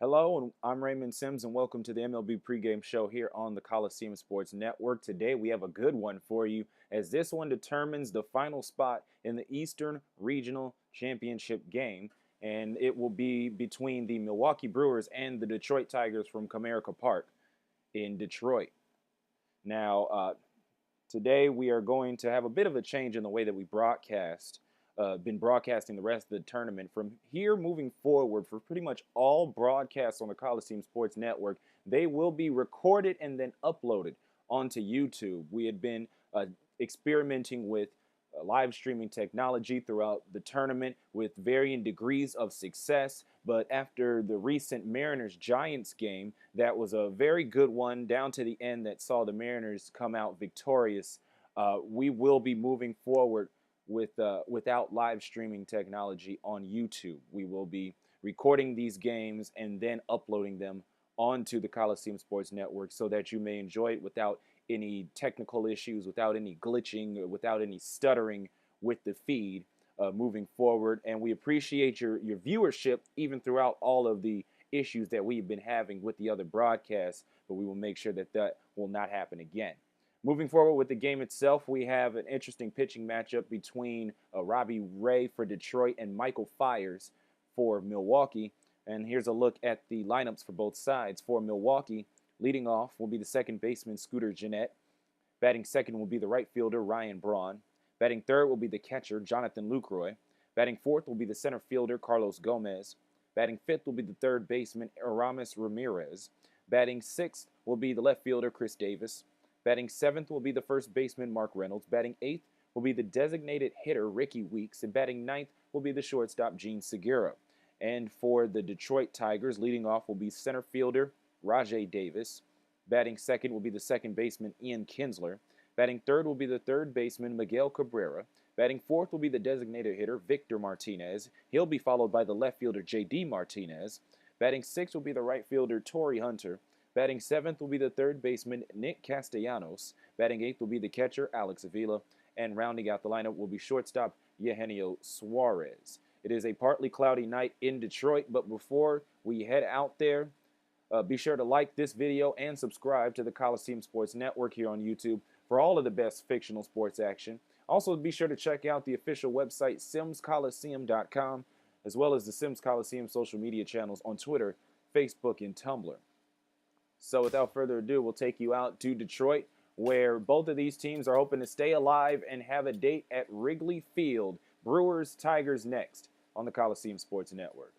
Hello, and I'm Raymond Sims, and welcome to the MLB pregame show here on the Coliseum Sports Network. Today, we have a good one for you, as this one determines the final spot in the Eastern Regional Championship game, and it will be between the Milwaukee Brewers and the Detroit Tigers from Comerica Park in Detroit. Now, today we are going to have a bit of a change in the way that we broadcast. Been broadcasting the rest of the tournament. From here moving forward, for pretty much all broadcasts on the Coliseum Sports Network, they will be recorded and then uploaded onto YouTube. We had been experimenting with live streaming technology throughout the tournament with varying degrees of success, but after the recent Mariners-Giants game, that was a very good one down to the end that saw the Mariners come out victorious. We will be moving forward without live streaming technology on YouTube. We will be recording these games and then uploading them onto the Coliseum Sports Network so that you may enjoy it without any technical issues, without any glitching, without any stuttering with the feed moving forward. And we appreciate your viewership even throughout all of the issues that we've been having with the other broadcasts, but we will make sure that that will not happen again. Moving forward with the game itself, we have an interesting pitching matchup between Robbie Ray for Detroit and Michael Fiers for Milwaukee. And here's a look at the lineups for both sides. For Milwaukee, leading off will be the second baseman, Scooter Gennett. Batting second will be the right fielder, Ryan Braun. Batting third will be the catcher, Jonathan Lucroy. Batting fourth will be the center fielder, Carlos Gomez. Batting fifth will be the third baseman, Aramis Ramirez. Batting sixth will be the left fielder, Chris Davis. Batting seventh will be the first baseman, Mark Reynolds. Batting eighth will be the designated hitter, Ricky Weeks. And batting ninth will be the shortstop, Gene Segura. And for the Detroit Tigers, leading off will be center fielder, Rajai Davis. Batting second will be the second baseman, Ian Kinsler. Batting third will be the third baseman, Miguel Cabrera. Batting fourth will be the designated hitter, Victor Martinez. He'll be followed by the left fielder, J.D. Martinez. Batting sixth will be the right fielder, Torrey Hunter. Batting seventh will be the third baseman, Nick Castellanos. Batting eighth will be the catcher, Alex Avila. And rounding out the lineup will be shortstop, Eugenio Suarez. It is a partly cloudy night in Detroit, but before we head out there, be sure to like this video and subscribe to the Coliseum Sports Network here on YouTube for all of the best fictional sports action. Also, be sure to check out the official website, simscoliseum.com, as well as the Sims Coliseum social media channels on Twitter, Facebook, and Tumblr. So without further ado, we'll take you out to Detroit, where both of these teams are hoping to stay alive and have a date at Wrigley Field. Brewers, Tigers next on the Coliseum Sports Network.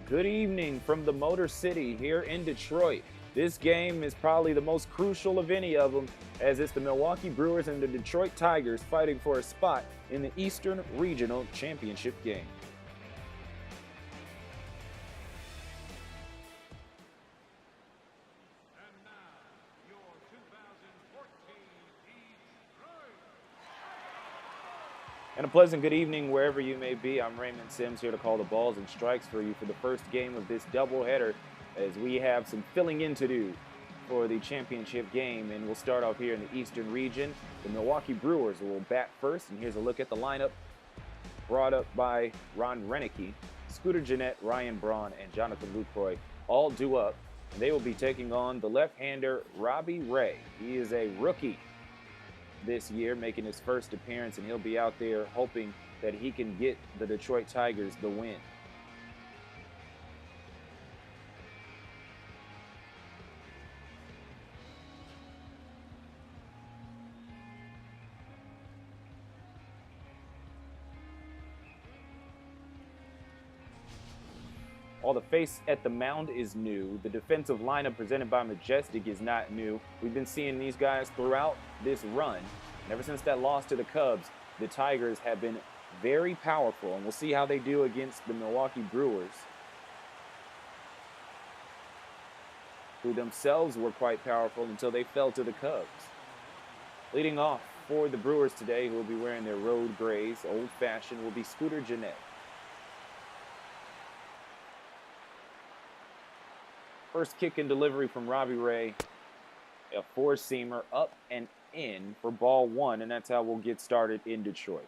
Good evening from the Motor City here in Detroit. This game is probably the most crucial of any of them, as it's the Milwaukee Brewers and the Detroit Tigers fighting for a spot in the Eastern Regional Championship game. And a pleasant good evening wherever you may be. I'm Raymond Sims here to call the balls and strikes for you for the first game of this doubleheader, as we have some filling in to do for the championship game. And we'll start off here in the Eastern region. The Milwaukee Brewers will bat first, and here's a look at the lineup brought up by Ron Renicky. Scooter Gennett, Ryan Braun, and Jonathan Lucroy all due up, and they will be taking on the left-hander Robbie Ray. He is a rookie this year, making his first appearance, and he'll be out there hoping that he can get the Detroit Tigers the win. While the face at the mound is new, the defensive lineup presented by Majestic is not new. We've been seeing these guys throughout this run. And ever since that loss to the Cubs, the Tigers have been very powerful, and we'll see how they do against the Milwaukee Brewers, who themselves were quite powerful until they fell to the Cubs. Leading off for the Brewers today, who will be wearing their road grays, old-fashioned, will be Scooter Gennett. First kick and delivery from Robbie Ray, a four-seamer up and in for ball one, and that's how we'll get started in Detroit.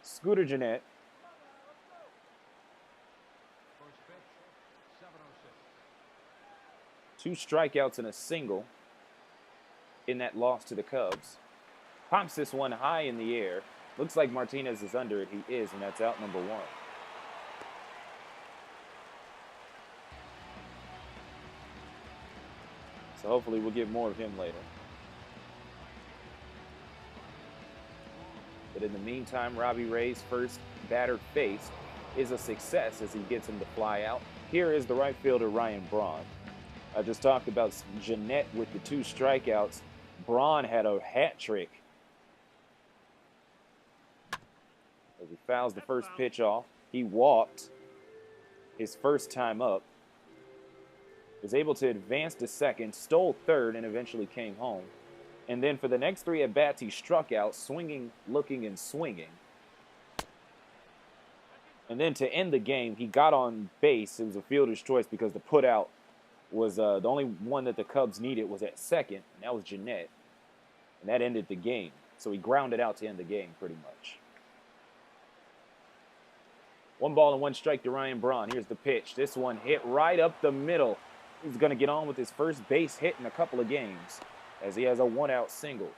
Scooter Gennett. Two strikeouts and a single in that loss to the Cubs. Pops this one high in the air. Looks like Martinez is under it. He is, and that's out number one. So hopefully we'll get more of him later. But in the meantime, Robbie Ray's first batter faced is a success as he gets him to fly out. Here is the right fielder, Ryan Braun. I just talked about Gennett with the two strikeouts. Braun had a hat trick as he fouls the first pitch off. He walked his first time up, was able to advance to second, stole third, and eventually came home. And then for the next three at-bats, he struck out, swinging, looking, and swinging. And then to end the game, he got on base. It was a fielder's choice because the put-out was the only one that the Cubs needed was at second, and that was Gennett. And that ended the game. So he grounded out to end the game pretty much. 1 ball and 1 strike to Ryan Braun. Here's the pitch. This one hit right up the middle. He's going to get on with his first base hit in a couple of games as he has a 1-out single.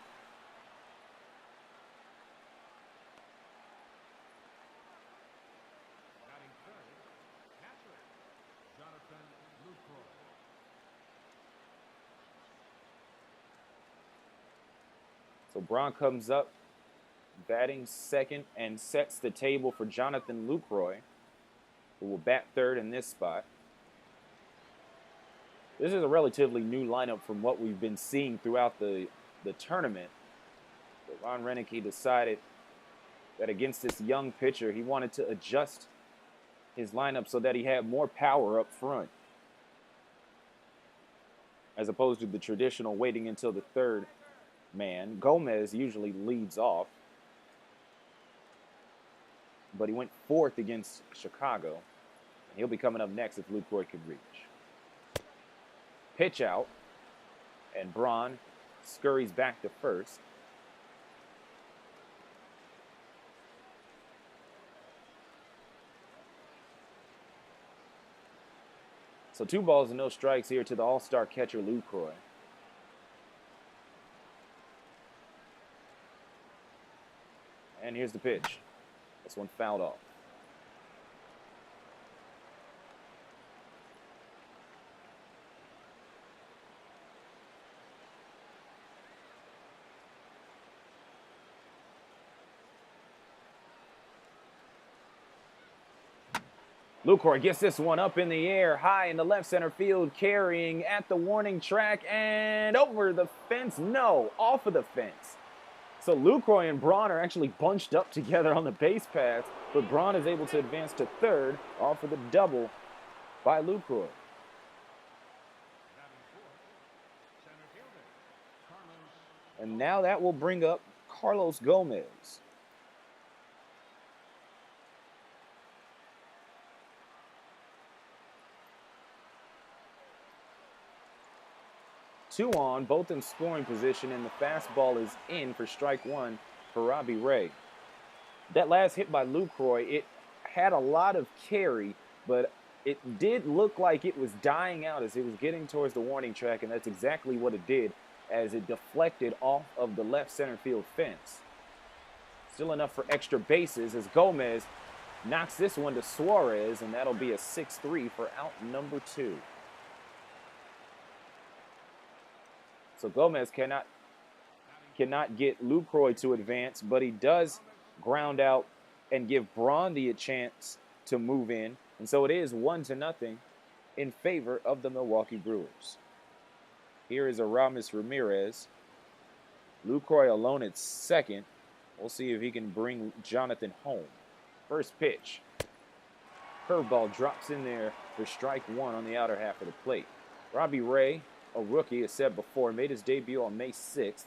So Braun comes up, batting second, and sets the table for Jonathan Lucroy, who will bat third in this spot. This is a relatively new lineup from what we've been seeing throughout the tournament. But Ron Renicky decided that against this young pitcher, he wanted to adjust his lineup so that he had more power up front, as opposed to the traditional waiting until the third man. Gomez usually leads off, but he went fourth against Chicago, and he'll be coming up next if Lucroy can reach. Pitch out, and Braun scurries back to first. So 2 balls and no strikes here to the all-star catcher Lucroy. And here's the pitch. This one fouled off. Lucroy gets this one up in the air, high in the left center field, carrying at the warning track and over the fence. No, off of the fence. So Lucroy and Braun are actually bunched up together on the base paths, but Braun is able to advance to third off of the double by Lucroy. And now that will bring up Carlos Gomez. Two on, both in scoring position, and the fastball is in for strike one for Robbie Ray. That last hit by Lucroy, it had a lot of carry, but it did look like it was dying out as it was getting towards the warning track, and that's exactly what it did as it deflected off of the left center field fence. Still enough for extra bases as Gomez knocks this one to Suarez, and that'll be a 6-3 for out number 2. So Gomez cannot get Lucroy to advance, but he does ground out and give Braun the chance to move in. And so it is 1-0 in favor of the Milwaukee Brewers. Here is Aramis Ramirez. Lucroy alone at second. We'll see if he can bring Jonathan home. First pitch. Curveball drops in there for strike one on the outer half of the plate. Robbie Ray, a rookie, as said before, made his debut on May 6th.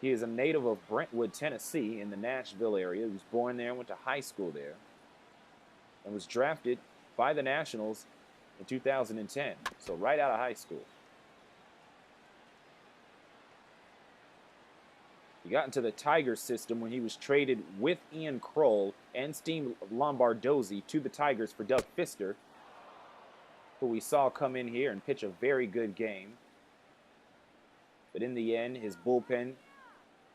He is a native of Brentwood, Tennessee, in the Nashville area. He was born there, went to high school there, and was drafted by the Nationals in 2010, so right out of high school. He got into the Tigers system when he was traded with Ian Kroll and Steve Lombardozzi to the Tigers for Doug Fister, who we saw come in here and pitch a very good game. But in the end, his bullpen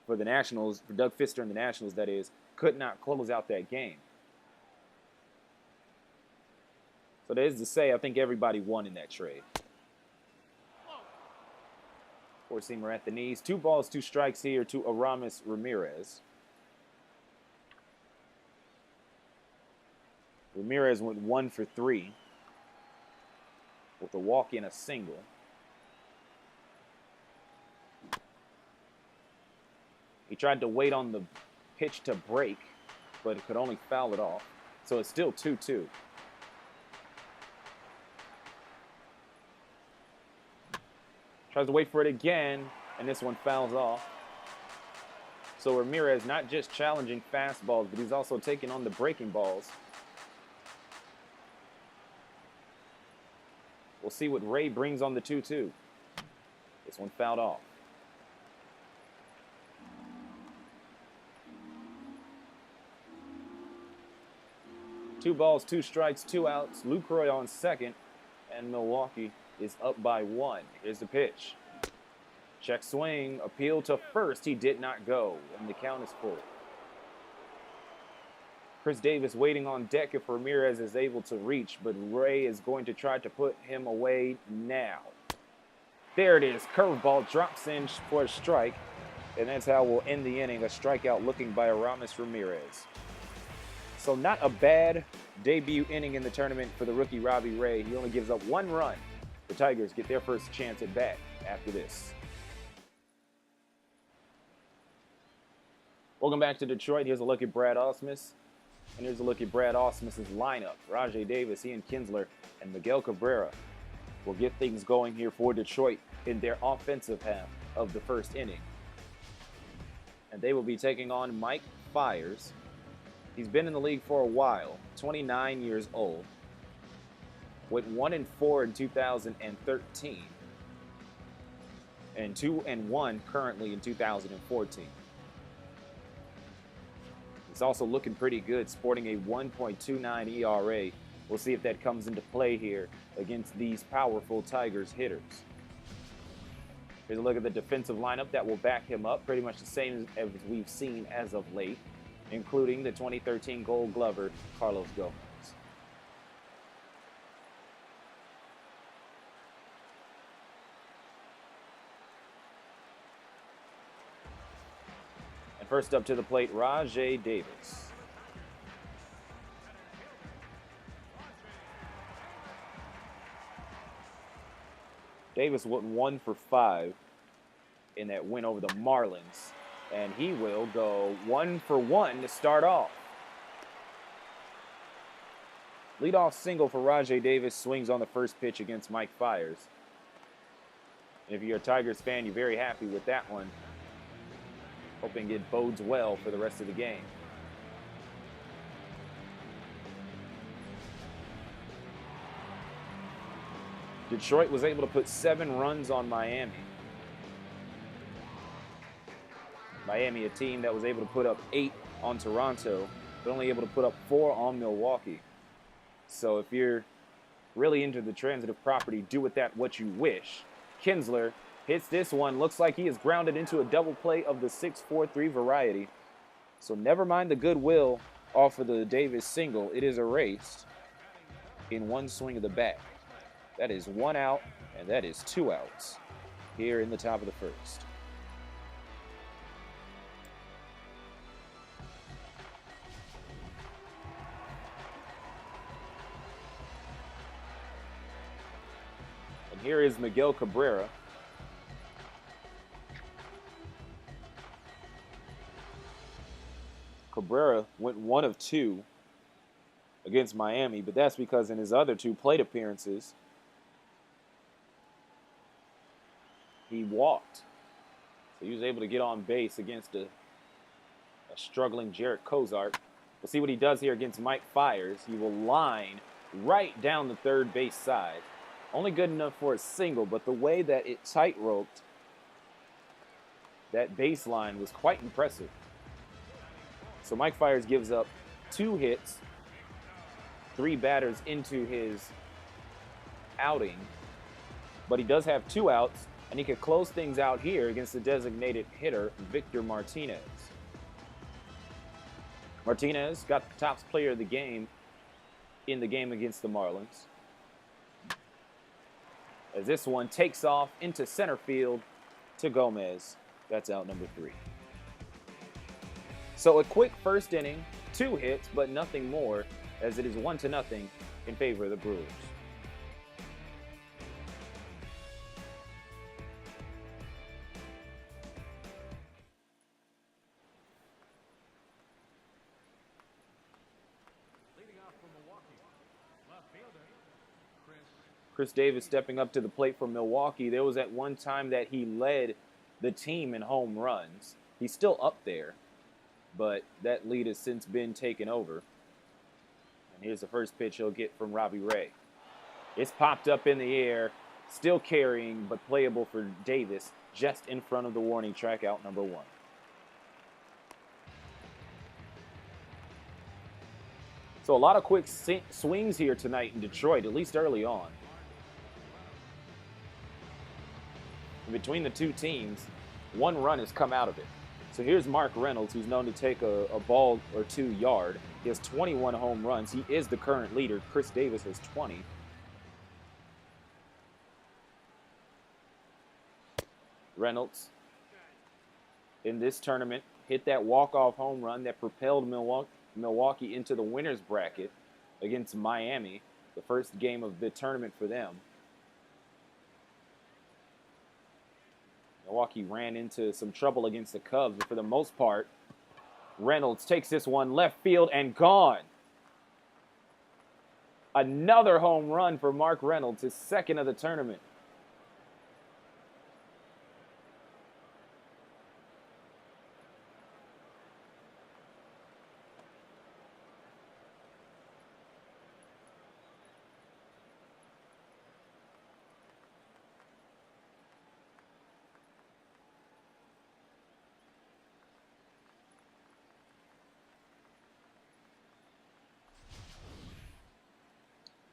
for the Nationals, for Doug Fister and the Nationals, that is, could not close out that game. So that is to say, I think everybody won in that trade. Four-seamer at the knees. 2 balls, 2 strikes here to Aramis Ramirez. Ramirez went 1 for 3 with a walk and a single. He tried to wait on the pitch to break, but could only foul it off. So it's still 2-2. Tries to wait for it again, and this one fouls off. So Ramirez not just challenging fastballs, but he's also taking on the breaking balls. We'll see what Ray brings on the 2-2. This one fouled off. Two balls, 2 strikes, 2 outs. Lucroy on second, and Milwaukee is up by 1. Here's the pitch. Check swing, appeal to first. He did not go, and the count is full. Chris Davis waiting on deck if Ramirez is able to reach, but Ray is going to try to put him away now. There it is. Curveball drops in for a strike, and that's how we'll end the inning. A strikeout looking by Aramis Ramirez. So not a bad debut inning in the tournament for the rookie Robbie Ray. He only gives up 1 run. The Tigers get their first chance at bat after this. Welcome back to Detroit. Here's a look at Brad Ausmus. And here's a look at Brad Ausmus's lineup. Rajai Davis, Ian Kinsler, and Miguel Cabrera will get things going here for Detroit in their offensive half of the first inning. And they will be taking on Mike Fiers. He's been in the league for a while, 29 years old. Went 1-4 in 2013. And 2-1 currently in 2014. He's also looking pretty good, sporting a 1.29 ERA. We'll see if that comes into play here against these powerful Tigers hitters. Here's a look at the defensive lineup that will back him up, pretty much the same as we've seen as of late, including the 2013 Gold Glover, Carlos Gomez. And first up to the plate, Rajai Davis. Davis went 1 for 5 in that win over the Marlins. And he will go 1 for 1 to start off. Leadoff single for Rajai Davis, swings on the first pitch against Mike Fiers. And if you're a Tigers fan, you're very happy with that one. Hoping it bodes well for the rest of the game. Detroit was able to put 7 runs on Miami. Miami, a team that was able to put up 8 on Toronto, but only able to put up 4 on Milwaukee. So if you're really into the transitive property, do with that what you wish. Kinsler hits this one. Looks like he is grounded into a double play of the 6-4-3 variety. So never mind the goodwill off of the Davis single. It is erased in one swing of the bat. That is 1 out, and that is 2 outs here in the top of the first. here is Miguel Cabrera. Cabrera went 1 of 2 against Miami, but that's because in his other 2 plate appearances, he walked. So he was able to get on base against a struggling Jarrett Cozart. We'll see what he does here against Mike Fiers. He will line right down the third base side. Only good enough for a single, but the way that it tight-roped that baseline was quite impressive. So Mike Fiers gives up 2 hits, 3 batters into his outing, but he does have 2 outs, and he could close things out here against the designated hitter, Victor Martinez. Martinez got the top player of the game in the game against the Marlins. As this one takes off into center field to Gomez. That's out number 3. So a quick first inning, 2 hits, but nothing more, as it is 1-0 in favor of the Brewers. Chris Davis stepping up to the plate for Milwaukee. There was at one time that he led the team in home runs. He's still up there, but that lead has since been taken over. And here's the first pitch he'll get from Robbie Ray. It's popped up in the air, still carrying, but playable for Davis, just in front of the warning track, out number 1. So a lot of quick swings here tonight in Detroit, at least early on. And between the 2 teams, 1 run has come out of it. So here's Mark Reynolds, who's known to take a ball or 2 yard. He has 21 home runs. He is the current leader. Chris Davis has 20. Reynolds, in this tournament, hit that walk-off home run that propelled Milwaukee into the winner's bracket against Miami, the first game of the tournament for them. Milwaukee ran into some trouble against the Cubs, but for the most part, Reynolds takes this one left field and gone. Another home run for Mark Reynolds, his 2nd of the tournament.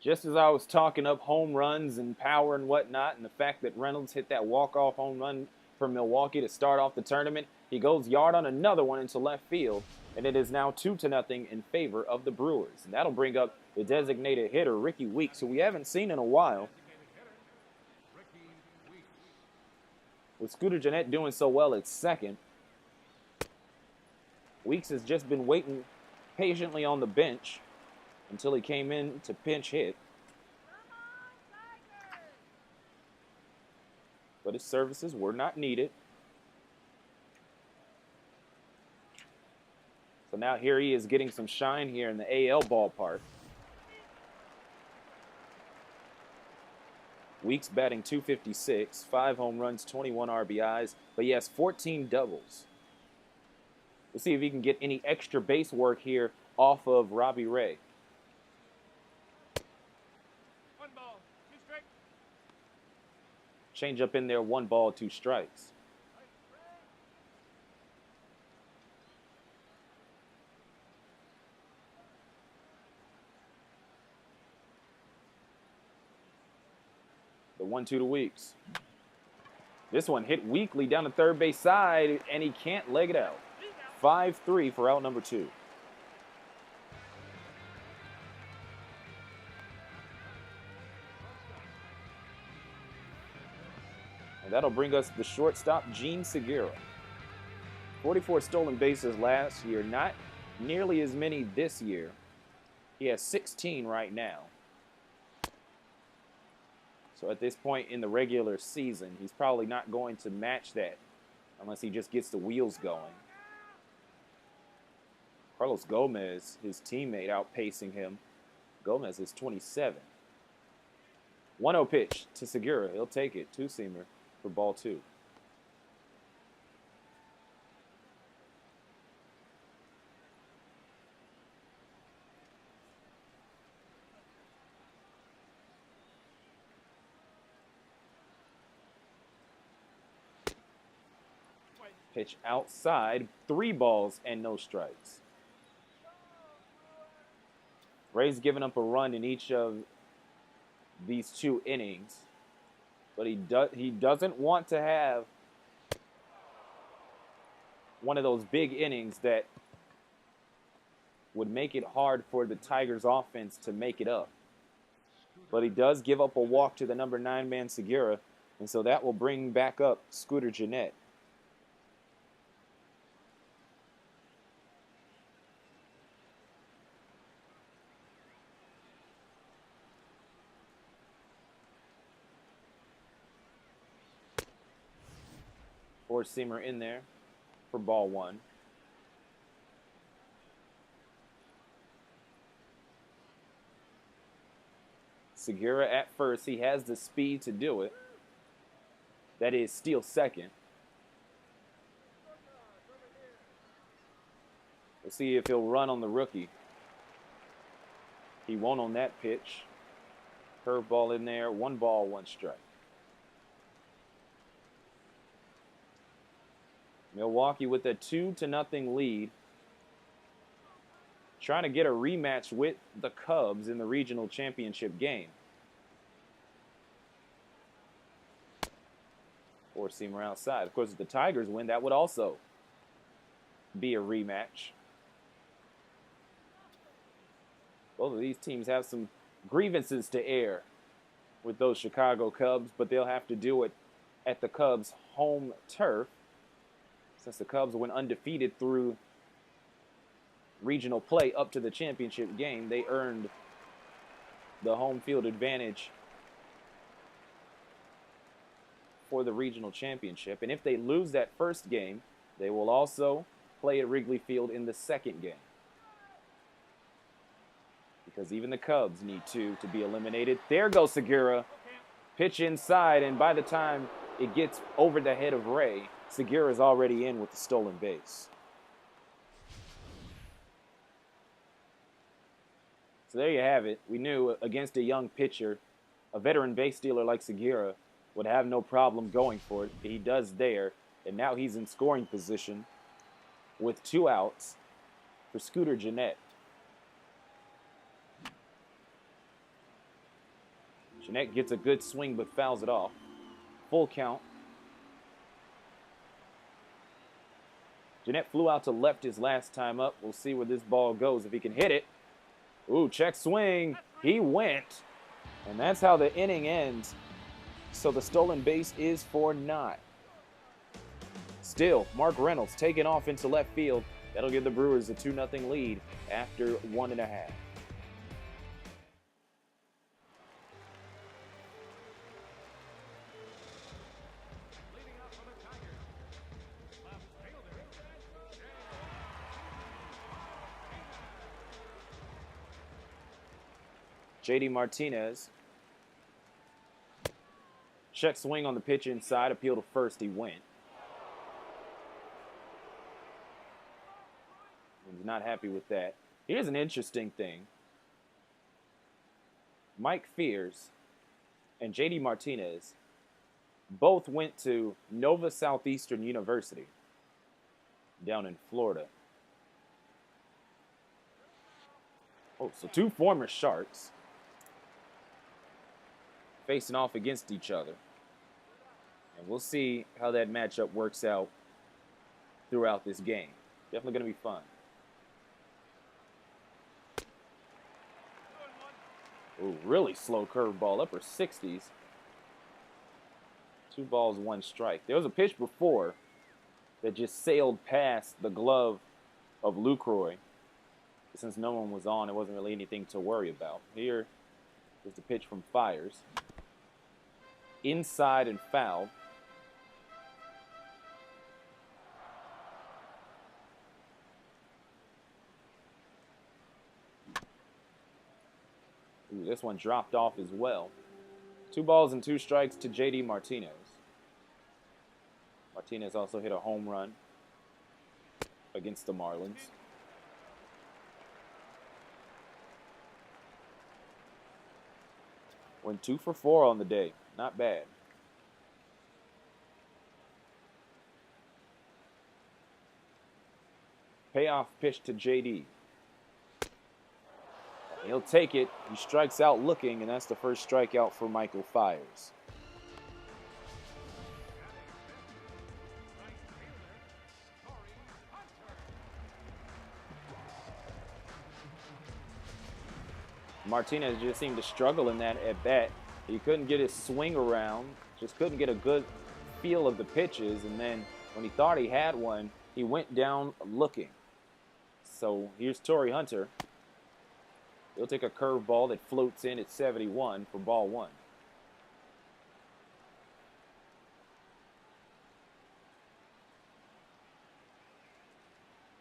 Just as I was talking up home runs and power and whatnot, and the fact that Reynolds hit that walk-off home run for Milwaukee to start off the tournament, he goes yard on another one into left field, and it is now 2-0 in favor of the Brewers. And that'll bring up the designated hitter, Ricky Weeks, who we haven't seen in a while. With Scooter Gennett doing so well at second, Weeks has just been waiting patiently on the bench until he came in to pinch hit. But his services were not needed. So now here he is getting some shine here in the AL ballpark. Weeks batting .256, 5 home runs, 21 RBIs, but he has 14 doubles. We'll see if he can get any extra base work here off of Robbie Ray. Change up in there, 1 ball, 2 strikes. The 1-2 to Weeks. This one hit weakly down the third base side, and he can't leg it out. 5-3 for out number 2. And that'll bring us the shortstop, Gene Segura. 44 stolen bases last year, not nearly as many this year. He has 16 right now. So at this point in the regular season, he's probably not going to match that unless he just gets the wheels going. Carlos Gomez, his teammate, outpacing him. Gomez is 27. 1-0 pitch to Segura. He'll take it. Two-seamer for ball 2. Pitch outside. 3 balls and no strikes. Ray's given up a run in each of these 2 innings, but he doesn't want to have one of those big innings that would make it hard for the Tigers offense to make it up. But he does give up a walk to the number 9 man Segura, and so that will bring back up Scooter Gennett. Four-seamer in there for ball 1. Segura at first. He has the speed to do it. That is steal second. We'll see if he'll run on the rookie. He won't on that pitch. Curveball in there. 1 ball, 1 strike. Milwaukee with a 2-0 lead. Trying to get a rematch with the Cubs in the regional championship game. Four-seamer outside. Of course, if the Tigers win, that would also be a rematch. Both of these teams have some grievances to air with those Chicago Cubs, but they'll have to do it at the Cubs' home turf. Since the Cubs went undefeated through regional play up to the championship game, they earned the home field advantage for the regional championship. And if they lose that first game, they will also play at Wrigley Field in the second game. Because even the Cubs need to be eliminated. There goes Segura. Pitch inside, and by the time it gets over the head of Ray, Segura is already in with the stolen base. So there you have it. We knew against a young pitcher, a veteran base stealer like Segura would have no problem going for it. He does there, and now he's in scoring position with 2 outs for Scooter Gennett. Gennett gets a good swing but fouls it off. Full count. Gennett flew out to left his last time up. We'll see where this ball goes if he can hit it. Ooh, check swing. He went. And that's how the inning ends. So the stolen base is for naught. Still, Mark Reynolds taking off into left field. That'll give the Brewers a 2-0 lead after 1.5. J.D. Martinez. Check swing on the pitch inside. Appeal to first. He went. He's not happy with that. Here's an interesting thing. Mike Fiers and J.D. Martinez both went to Nova Southeastern University down in Florida. Oh, so 2 former Sharks facing off against each other. And we'll see how that matchup works out throughout this game. Definitely going to be fun. Ooh, really slow curveball, upper 60s. 2 balls, 1 strike. There was a pitch before that just sailed past the glove of Lucroy. Since no one was on, it wasn't really anything to worry about. Here is the pitch from Fiers. inside and foul. Ooh, this one dropped off as well. 2 balls and 2 strikes to J.D. Martinez. Martinez also hit a home run against the Marlins. Went 2 for 4 on the day. Not bad. Payoff pitch to J.D. He'll take it. He strikes out looking, and that's the first strikeout for Michael Fiers. Martinez just seemed to struggle in that at bat. He couldn't get his swing around, just couldn't get a good feel of the pitches, and then when he thought he had one, he went down looking. So here's Torrey Hunter. He'll take a curveball that floats in at 71 for ball 1.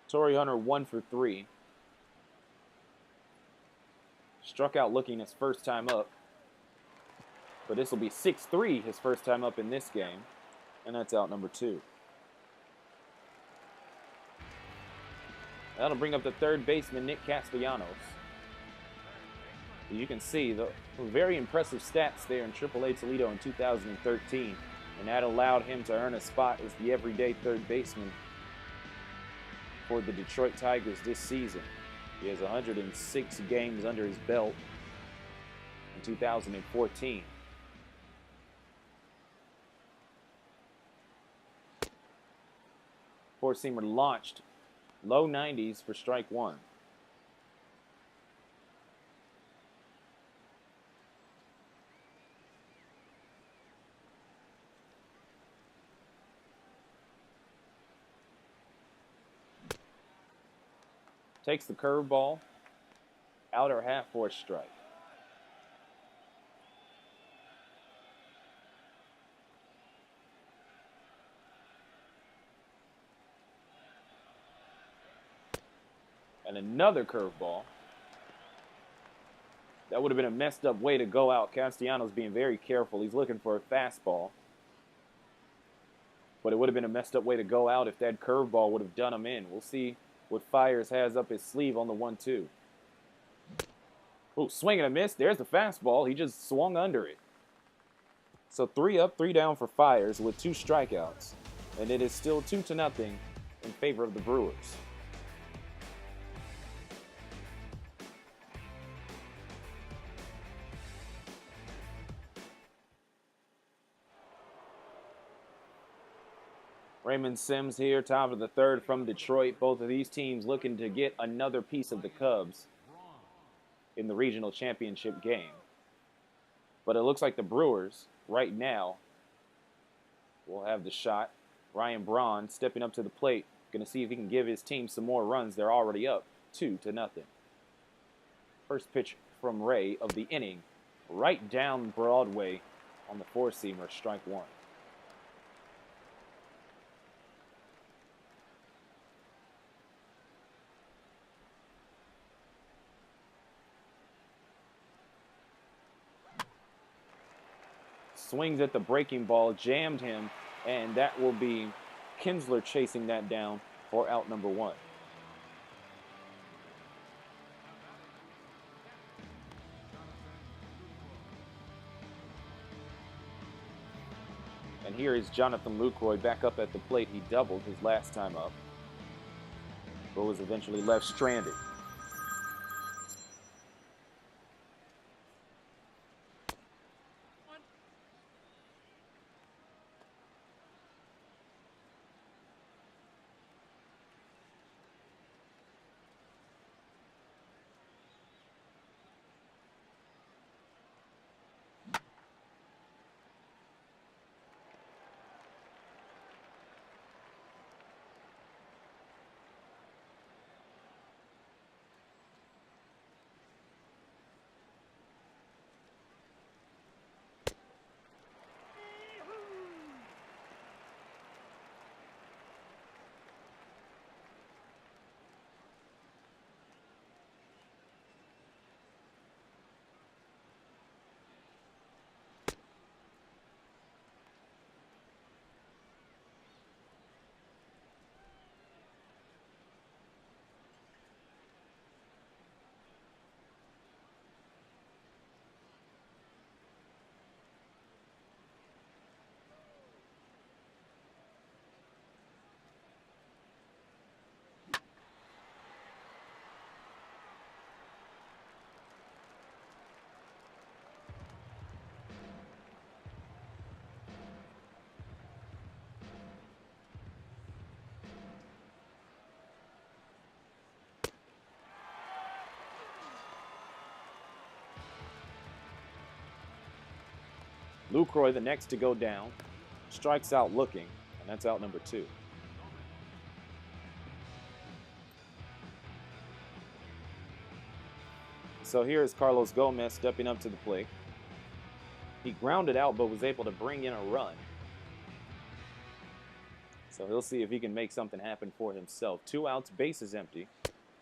Torrey Hunter 1 for 3. Struck out looking his first time up. But this will be 6-3 his first time up in this game. And that's out number 2. That'll bring up the third baseman, Nick Castellanos. As you can see, the very impressive stats there in AAA Toledo in 2013. And that allowed him to earn a spot as the everyday third baseman for the Detroit Tigers this season. He has 106 games under his belt in 2014. Four-seamer launched, low 90s for strike 1. Takes the curveball, outer half for a strike. And another curveball. That would have been a messed up way to go out. Castellanos being very careful. He's looking for a fastball. But it would have been a messed up way to go out if that curveball would have done him in. We'll see what Fiers has up his sleeve on the 1-2. Oh, swing and a miss. There's the fastball. He just swung under it. So 3 up, 3 down for Fiers with 2 strikeouts. And it is still 2-0 in favor of the Brewers. Raymond Sims here, top of the third from Detroit. Both of these teams looking to get another piece of the Cubs in the regional championship game. But it looks like the Brewers, right now, will have the shot. Ryan Braun stepping up to the plate. Going to see if he can give his team some more runs. They're already up 2-0. First pitch from Ray of the inning. Right down Broadway on the four-seamer, strike 1. Swings at the breaking ball, jammed him, and that will be Kinsler chasing that down for out number 1. And here is Jonathan Lucroy back up at the plate. He doubled his last time up, but was eventually left stranded. Lucroy, the next to go down, strikes out looking, and that's out number 2. So here is Carlos Gomez stepping up to the plate. He grounded out but was able to bring in a run. So he'll see if he can make something happen for himself. 2 outs, bases empty.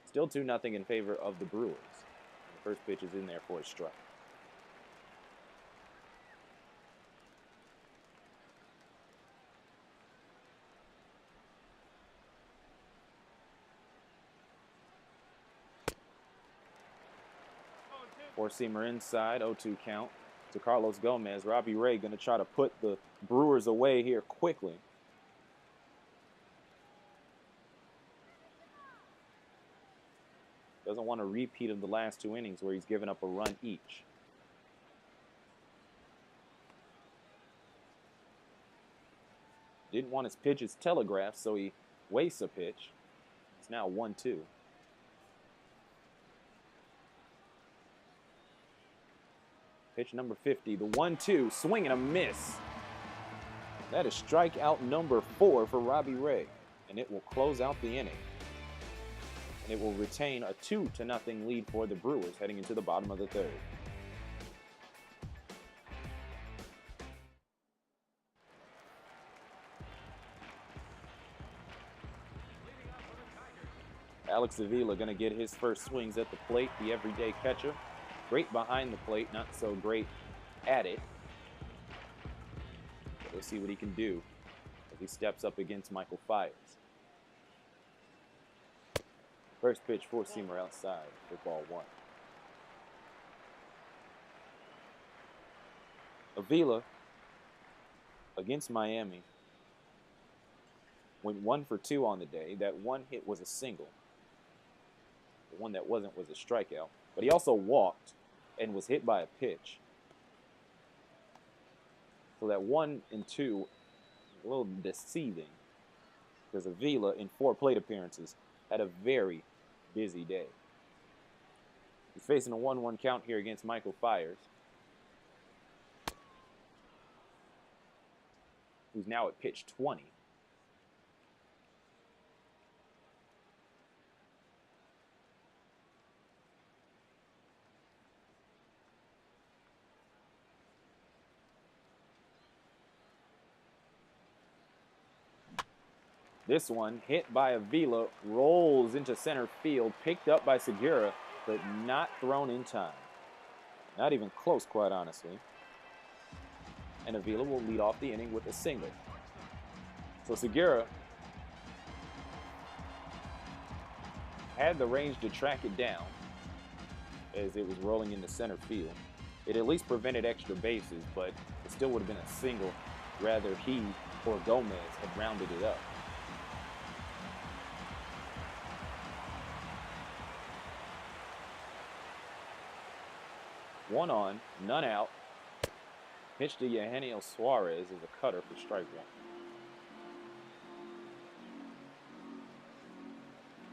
Still 2-0 in favor of the Brewers. The first pitch is in there for a strike. Four-seamer inside, 0-2 count to Carlos Gomez. Robbie Ray going to try to put the Brewers away here quickly. Doesn't want a repeat of the last 2 innings where he's given up a run each. Didn't want his pitches telegraphed, so he wastes a pitch. It's now 1-2. Pitch number 50, the 1-2, swing and a miss. That is strikeout number 4 for Robbie Ray, and it will close out the inning. And it will retain a 2-0 lead for the Brewers heading into the bottom of the 3rd. Alex Avila going to get his first swings at the plate, the everyday catcher. Great behind the plate, not so great at it. But we'll see what he can do as he steps up against Michael Fiers. First pitch, four-seamer outside for ball 1. Avila against Miami went 1 for 2 on the day. That one hit was a single. The one that wasn't was a strikeout. But he also walked and was hit by a pitch. So that 1 and 2, a little deceiving, because Avila, in 4 plate appearances, had a very busy day. He's facing a 1-1 count here against Michael Fiers, who's now at pitch 20. This one, hit by Avila, rolls into center field, picked up by Segura, but not thrown in time. Not even close, quite honestly. And Avila will lead off the inning with a single. So Segura had the range to track it down as it was rolling into center field. It at least prevented extra bases, but it still would have been a single. Rather, he or Gomez had rounded it up. One on, none out. Pitch to Eugenio Suarez is a cutter for strike 1.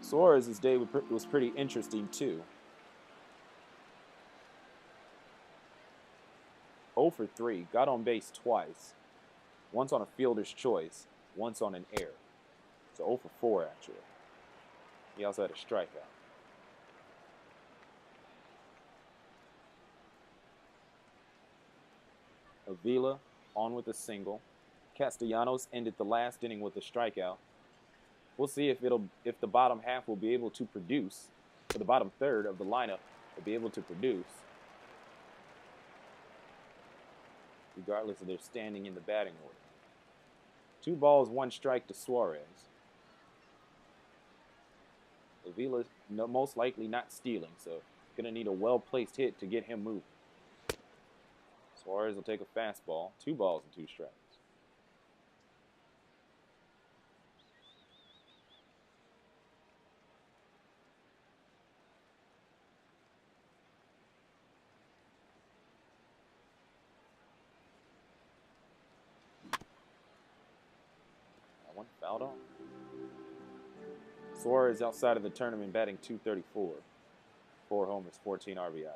Suarez's day was pretty interesting too. 0 for 3, got on base twice. Once on a fielder's choice, once on an error. So 0 for 4 actually. He also had a strikeout. Avila on with a single. Castellanos ended the last inning with a strikeout. We'll see if the bottom half will be able to produce, or the bottom third of the lineup will be able to produce, regardless of their standing in the batting order. 2 balls, 1 strike to Suarez. Avila most likely not stealing, so gonna need a well-placed hit to get him moving. Suarez will take a fastball, 2 balls and 2 strikes. That one fouled off. Suarez outside of the tournament batting .234. 4 homers, 14 RBIs.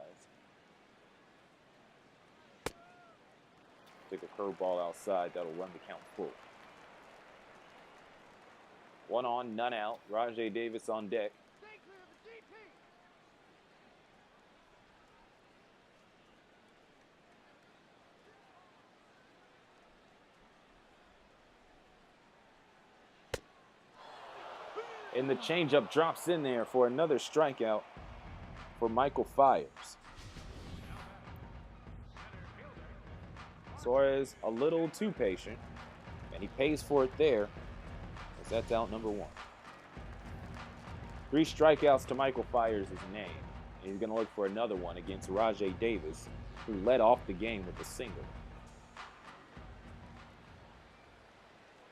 Stick a curveball outside. That'll run the count full. 1 on, none out. Rajay Davis on deck. And the changeup drops in there for another strikeout for Michael Fiers. Suarez a little too patient, and he pays for it there, as that's out number 1. 3 strikeouts to Michael Fiers' name, and he's going to look for another one against Rajay Davis, who led off the game with a single.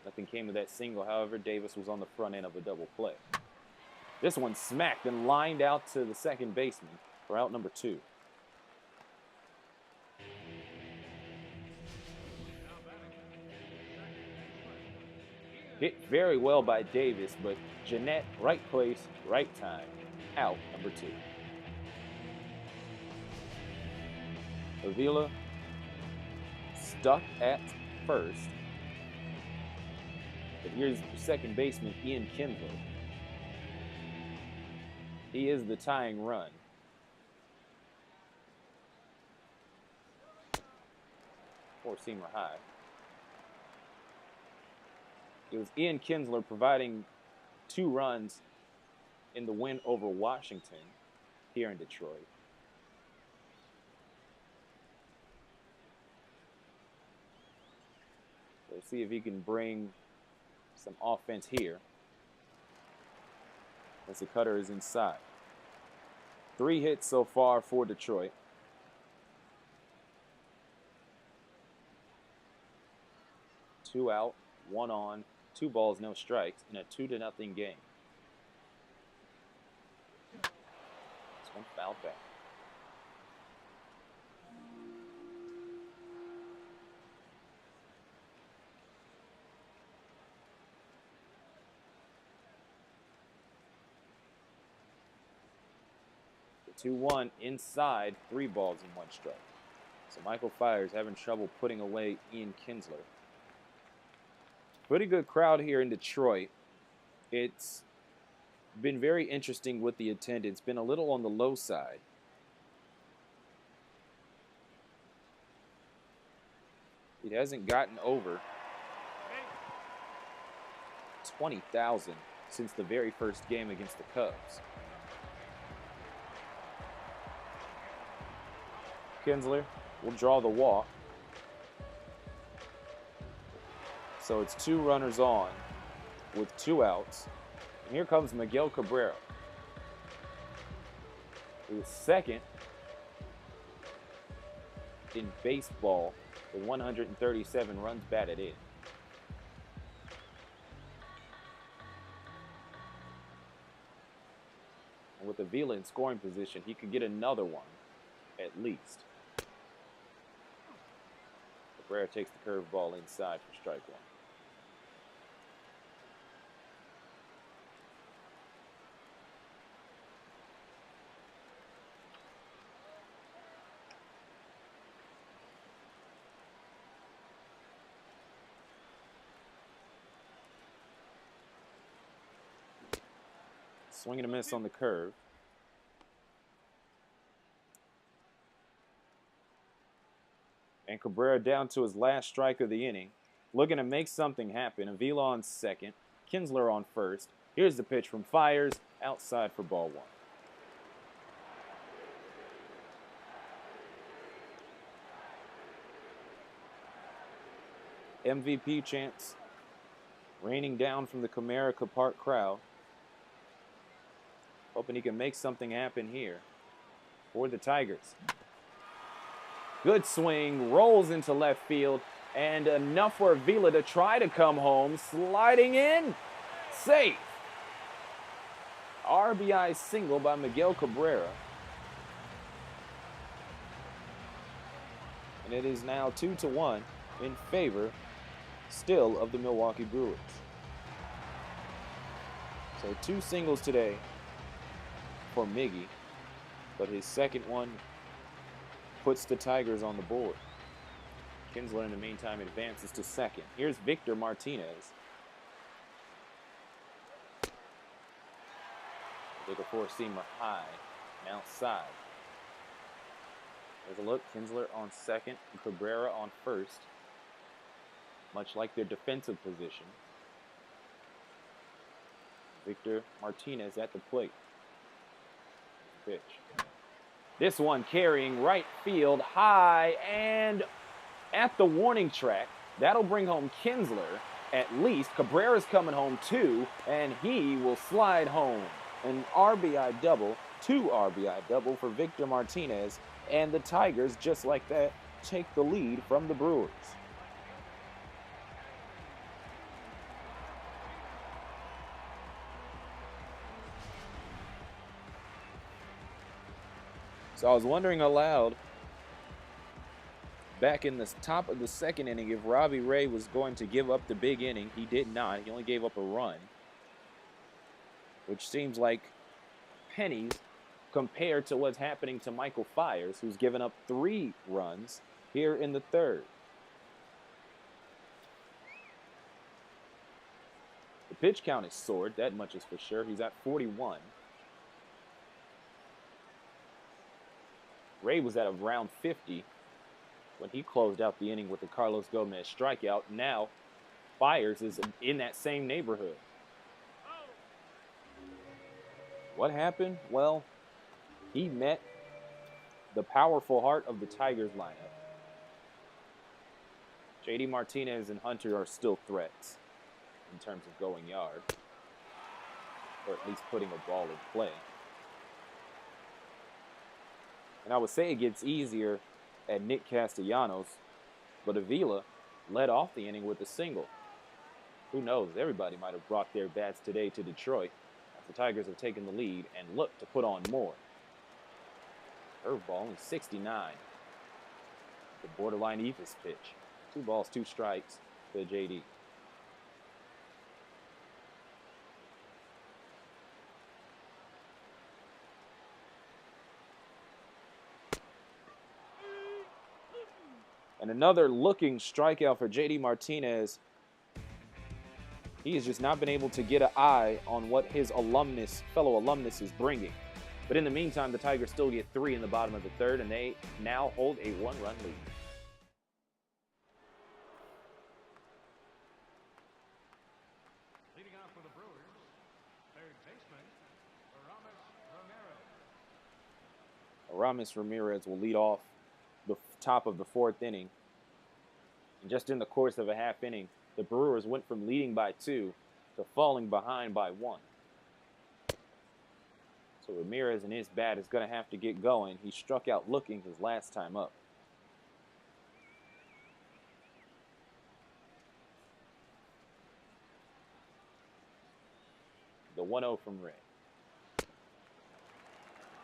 Nothing came of that single, however. Davis was on the front end of a double play. This one smacked and lined out to the second baseman for out number 2. Hit very well by Davis, but Jeanette, right place, right time, out number 2. Avila stuck at first. But here's second baseman Ian Kinsler. He is the tying run. Four-seamer high. It was Ian Kinsler providing 2 runs in the win over Washington here in Detroit. Let's see if he can bring some offense here as the cutter is inside. 3 hits so far for Detroit. Two out, 1 on, 2 balls, no strikes in a 2-0 game. This one fouled back. The 2-1 inside, 3 balls and 1 strike. So Michael Fiers having trouble putting away Ian Kinsler. Pretty good crowd here in Detroit. It's been very interesting with the attendance. Been a little on the low side. It hasn't gotten over 20,000 since the very first game against the Cubs. Kinsler will draw the walk. So it's 2 runners on with 2 outs. And here comes Miguel Cabrera. His second in baseball, the 137 runs batted in. And with Avila in scoring position, he could get another one at least. Cabrera takes the curveball inside for strike 1. Swing and a miss on the curve. And Cabrera down to his last strike of the inning. Looking to make something happen. Avila on second. Kinsler on first. Here's the pitch from Fiers. Outside for ball 1. MVP chants raining down from the Comerica Park crowd. Hoping he can make something happen here for the Tigers. Good swing, rolls into left field, and enough for Avila to try to come home. Sliding in, safe. RBI single by Miguel Cabrera. And it is now 2-1 in favor still of the Milwaukee Brewers. So 2 singles today for Miggy, but his second one puts the Tigers on the board. Kinsler, in the meantime, advances to second. Here's Victor Martinez. Take a four-seamer high and outside. There's a look. Kinsler on second and Cabrera on first. Much like their defensive position. Victor Martinez at the plate. Pitch. This one carrying right field high and at the warning track. That'll bring home Kinsler at least. Cabrera's coming home too, and he will slide home. An RBI double, 2 RBI double for Victor Martinez, and the Tigers, just like that, take the lead from the Brewers. So I was wondering aloud, back in the top of the second inning, if Robbie Ray was going to give up the big inning. He did not. He only gave up a run, which seems like pennies compared to what's happening to Michael Fiers, who's given up 3 runs here in the third. The pitch count is soared, that much is for sure. He's at 41. Ray was at around 50 when he closed out the inning with the Carlos Gomez strikeout. Now, Fiers is in that same neighborhood. What happened? Well, he met the powerful heart of the Tigers lineup. J.D. Martinez and Hunter are still threats in terms of going yard, or at least putting a ball in play. And I would say it gets easier at Nick Castellanos, but Avila led off the inning with a single. Who knows? Everybody might have brought their bats today to Detroit as the Tigers have taken the lead and look to put on more. Curveball, only 69. The borderline Ephus pitch. 2 balls, 2 strikes to J.D. And another looking strikeout for J.D. Martinez. He has just not been able to get an eye on what his fellow alumnus is bringing. But in the meantime, the Tigers still get 3 in the bottom of the third, and they now hold a 1-run lead. Leading off for the Brewers, third baseman, Aramis Ramirez will lead off the top of the 4th inning. And just in the course of a half inning, the Brewers went from leading by 2 to falling behind by 1. So Ramirez and his bat is going to have to get going. He struck out looking his last time up. The 1-0 from Ray.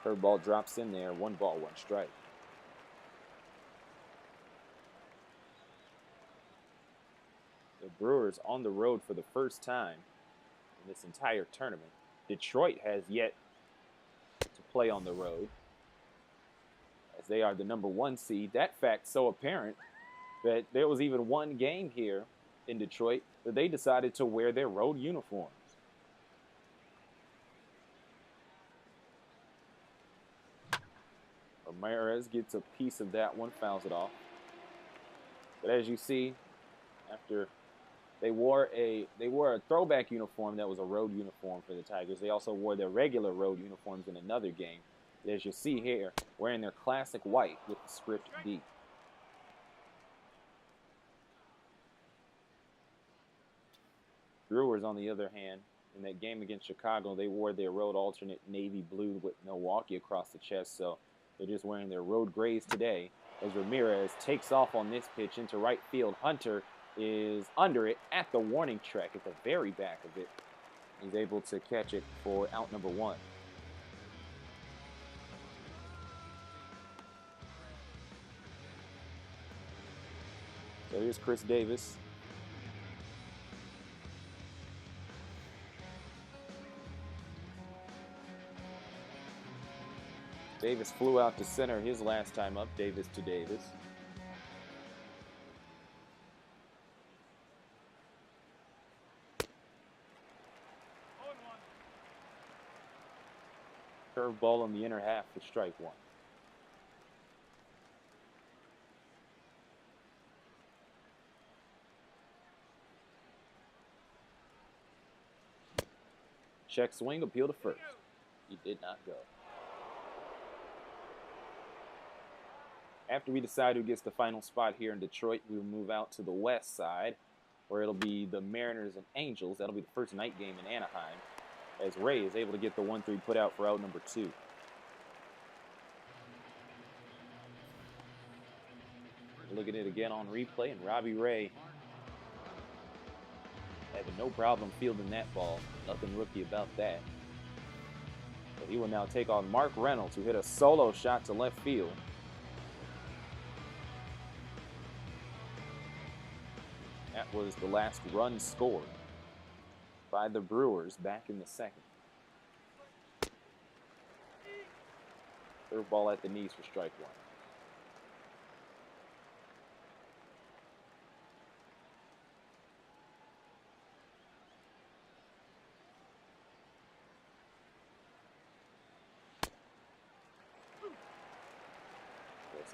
Curveball drops in there. 1 ball, 1 strike. The Brewers on the road for the first time in this entire tournament. Detroit has yet to play on the road, as they are the number 1 seed. That fact so apparent that there was even one game here in Detroit that they decided to wear their road uniforms. Ramirez gets a piece of that one, fouls it off. But as you see, after they wore a throwback uniform that was a road uniform for the Tigers. They also wore their regular road uniforms in another game. But as you see here, wearing their classic white with the script D. Brewers, on the other hand, in that game against Chicago, they wore their road alternate navy blue with Milwaukee across the chest. So they're just wearing their road grays today as Ramirez takes off on this pitch into right field. Hunter is under it at the warning track at the very back of it. He's able to catch it for out number 1. So here's Chris Davis. Davis flew out to center his last time up. Davis to Davis. Curveball in the inner half for strike one. Check swing, appeal to first. He did not go. After we decide who gets the final spot here in Detroit, we will move out to the west side, where it'll be the Mariners and Angels. That'll be the first night game in Anaheim, as Ray is able to get the 1-3 put out for out number 2. Look at it again on replay, and Robbie Ray having no problem fielding that ball. Nothing rookie about that. But he will now take on Mark Reynolds, who hit a solo shot to left field. That was the last run scored by the Brewers back in the second. Curveball at the knees for strike one.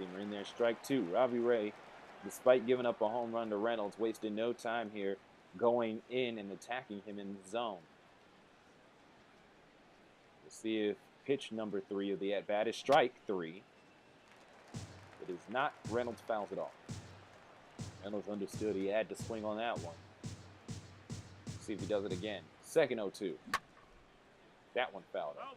Seamer in there, strike two. Robbie Ray, despite giving up a home run to Reynolds, wasted no time here going in and attacking him in the zone. We'll see if pitch number 3 of the at-bat is strike 3. It is not. Reynolds fouls it off. Reynolds understood he had to swing on that one. See if he does it again. Second 0-2. That one fouled off.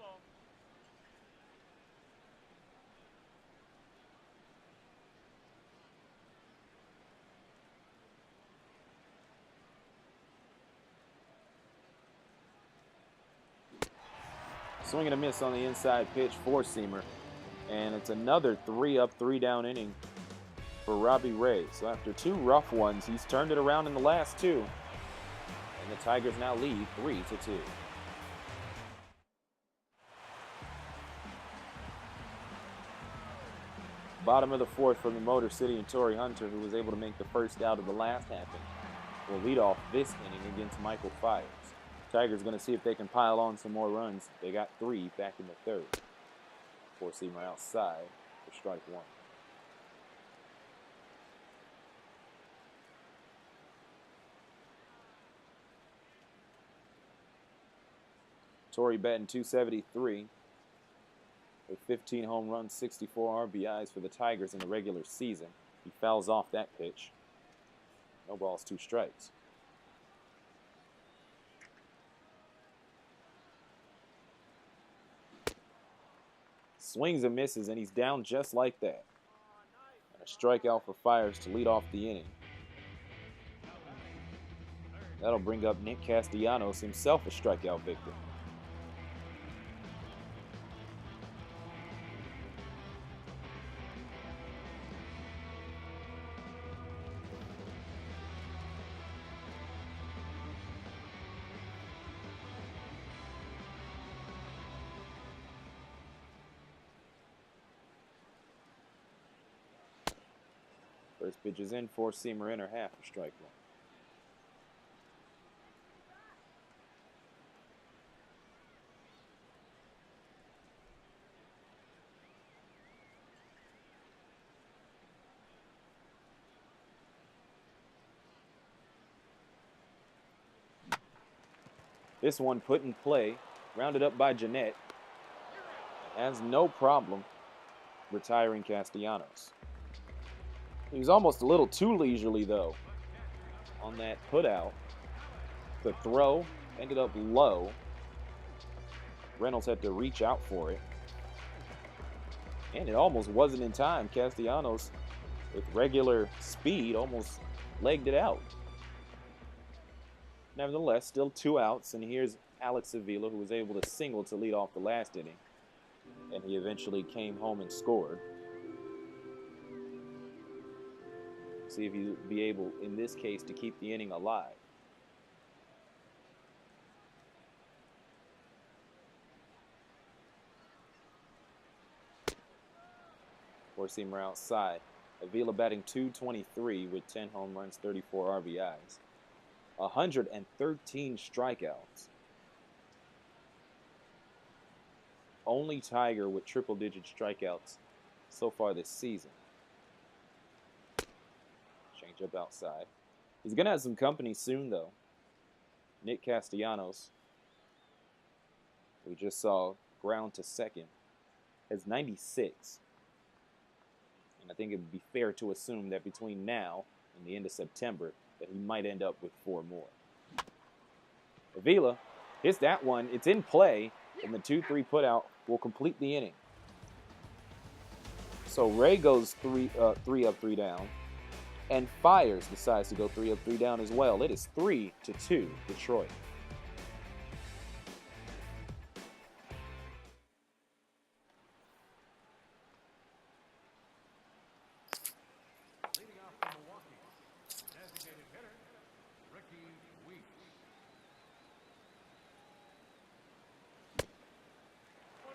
Swing and a miss on the inside pitch, 4-seamer. And it's another 3-up, 3-down inning for Robbie Ray. So after 2 rough ones, he's turned it around in the last 2. And the Tigers now lead 3-2. Bottom of the 4th from the Motor City, and Torrey Hunter, who was able to make the first out of the last half inning, will lead off this inning against Michael Fiers. Tigers going to see if they can pile on some more runs. They got 3 back in the 3rd. 4-seamer outside for strike one. Torrey batting .273 with 15 home runs, 64 RBIs for the Tigers in the regular season. He fouls off that pitch. No balls, 2 strikes. Swings and misses, and he's down just like that. And a strikeout for Fiers to lead off the inning. That'll bring up Nick Castellanos, himself a strikeout victim. First pitch is in, 4-seamer inner half for strike one. This one put in play, rounded up by Jeanette. Has no problem retiring Castellanos. He was almost a little too leisurely, though, on that putout. The throw ended up low. Reynolds had to reach out for it. And it almost wasn't in time. Castellanos, with regular speed, almost legged it out. Nevertheless, still 2 outs, and here's Alex Avila, who was able to single to lead off the last inning. And he eventually came home and scored. See if he'll be able, in this case, to keep the inning alive. Four-seamer outside. Avila batting .223 with 10 home runs, 34 RBIs. 113 strikeouts. only Tiger with triple-digit strikeouts so far this season. Change up outside. He's going to have some company soon, though. Nick Castellanos, we just saw ground to second, has 96. And I think it would be fair to assume that between now and the end of September that he might end up with 4 more. Avila hits that one. It's in play, and the 2-3 putout will complete the inning. So Ray goes 3 up, 3 down, and Fiers decides to go 3 up, 3 down as well. It is 3-2 Detroit. Leading off for Milwaukee, designated hitter, Ricky Weeks. 1-1.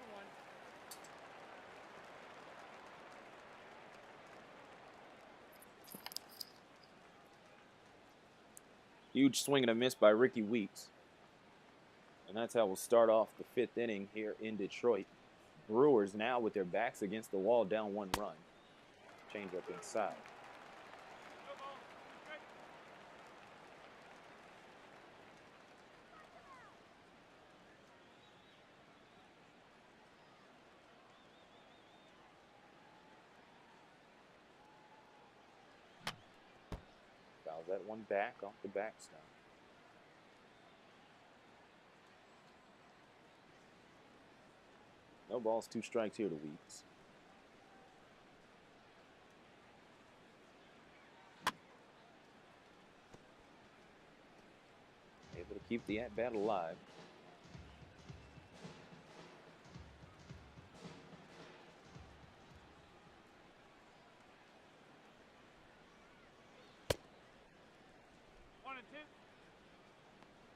Huge swing and a miss by Ricky Weeks. And that's how we'll start off the 5th inning here in Detroit. Brewers now with their backs against the wall, down 1 run. Change up inside. Fouls that one back off the backstop. No balls, 2 strikes here to Weeks. Able to keep the at-bat alive.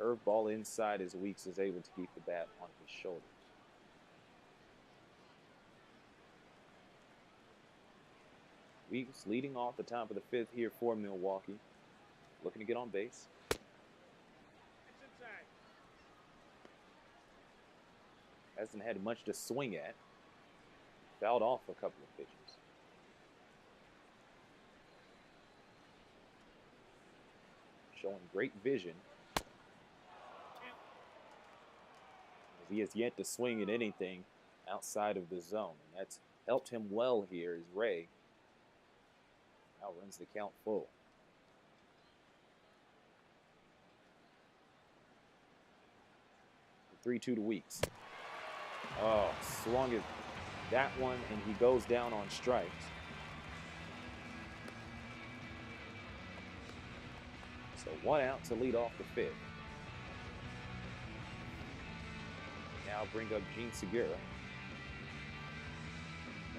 Curveball inside as Weeks is able to keep the bat on his shoulders. Weeks leading off the top of the 5th here for Milwaukee. Looking to get on base. Hasn't had much to swing at. Fouled off a couple of pitches. Showing great vision. As he has yet to swing at anything outside of the zone. And that's helped him well here as Ray now runs the count full. The 3-2 to Weeks. Oh, swung at that one, and he goes down on strikes. So 1 out to lead off the 5th. Now bring up Gene Segura.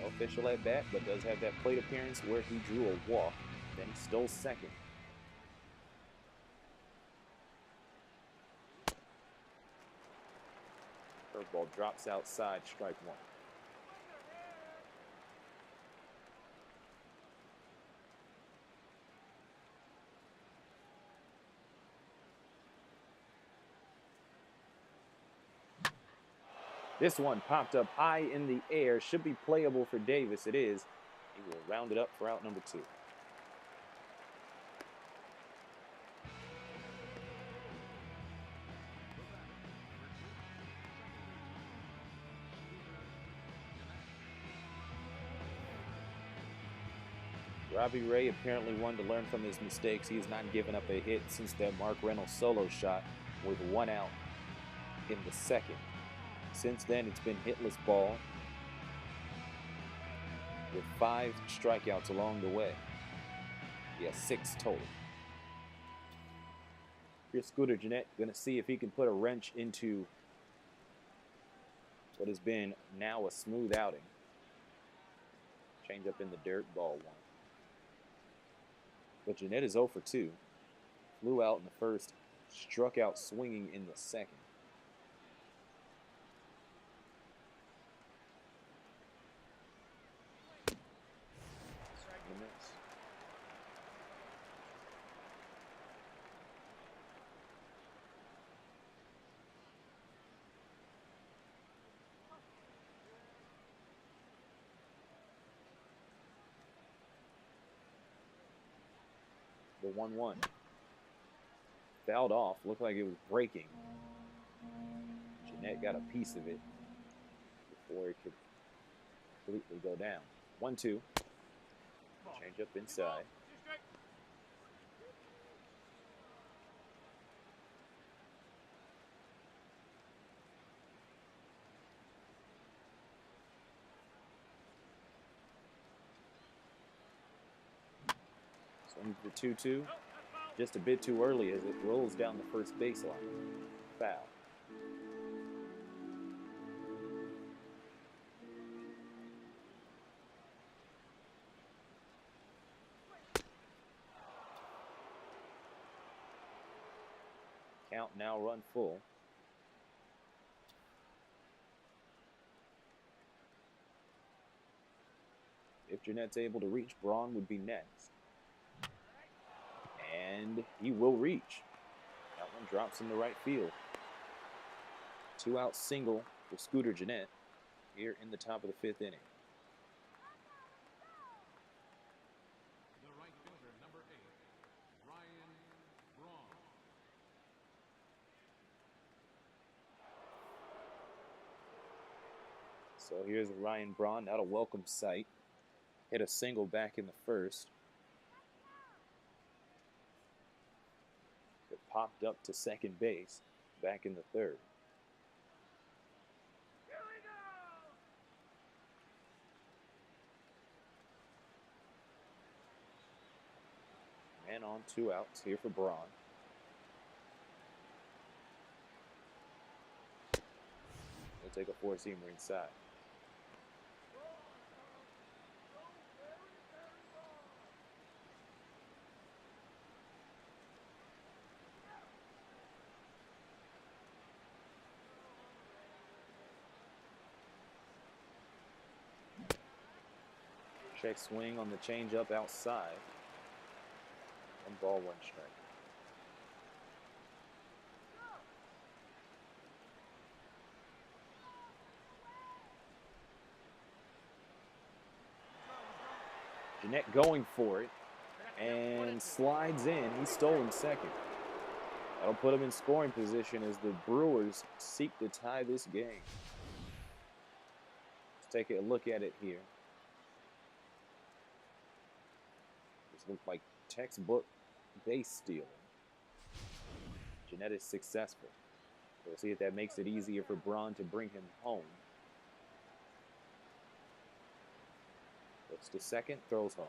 No official at bat, but does have that plate appearance where he drew a walk. Then he stole second. Curveball drops outside, strike 1. This one popped up high in the air. Should be playable for Davis. It is. He will round it up for out number 2. Robbie Ray apparently wanted to learn from his mistakes. He has not given up a hit since that Mark Reynolds solo shot with 1 out in the 2nd. Since then, it's been hitless ball with 5 strikeouts along the way. He has 6 total. Here's Scooter Gennett going to see if he can put a wrench into what has been now a smooth outing. Change up in the dirt, ball 1. But Gennett is 0 for 2. Flew out in the 1st, struck out swinging in the 2nd. The 1-1. Fouled off. Looked like it was breaking. Jeanette got a piece of it before it could completely go down. 1-2. Change up inside. Swings the 2-2. Just a bit too early as it rolls down the first baseline. Foul. Count now run full. If Jeanette's able to reach, Braun would be next. And he will reach. That one drops into right field. 2-out single for Scooter Jeanette here in the top of the 5th inning. The right fielder, number 8, Ryan Braun. So here's Ryan Braun, not a welcome sight. Hit a single back in the first. It popped up to second base back in the third. Here we go! Man on, 2 outs here for Braun. We'll take a 4-seamer inside. Check swing on the changeup outside. 1 ball, 1 strike. Jeanette going for it and slides in. He's stolen second. That'll put him in scoring position as the Brewers seek to tie this game. Let's take a look at it here. This looks like textbook base stealing. Jeanette is successful. We'll see if that makes it easier for Braun to bring him home. Looks to second, throws home.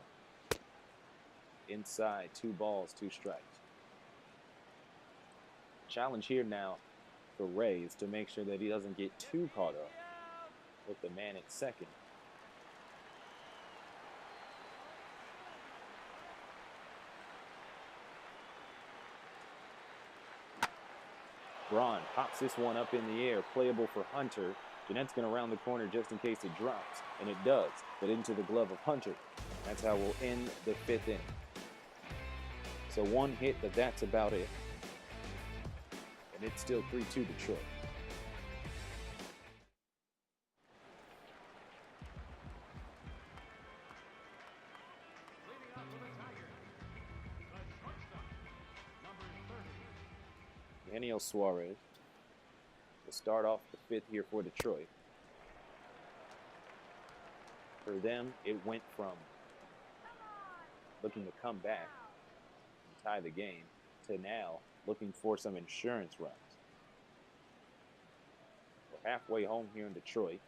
Inside, 2 balls, 2 strikes. Challenge here now for Ray is to make sure that he doesn't get too caught up with the man at second. Braun pops this one up in the air, playable for Hunter. Jeanette's going to round the corner just in case it drops, and it does, but into the glove of Hunter. That's how we'll end the 5th inning. So 1 hit, but that's about it. And it's still 3-2 Detroit. Leading out for the Tigers, the shortstop, number 30. Daniel Suarez will start off the 5th here for Detroit. For them, it went from looking to come back and tie the game to now looking for some insurance runs. We're halfway home here in Detroit.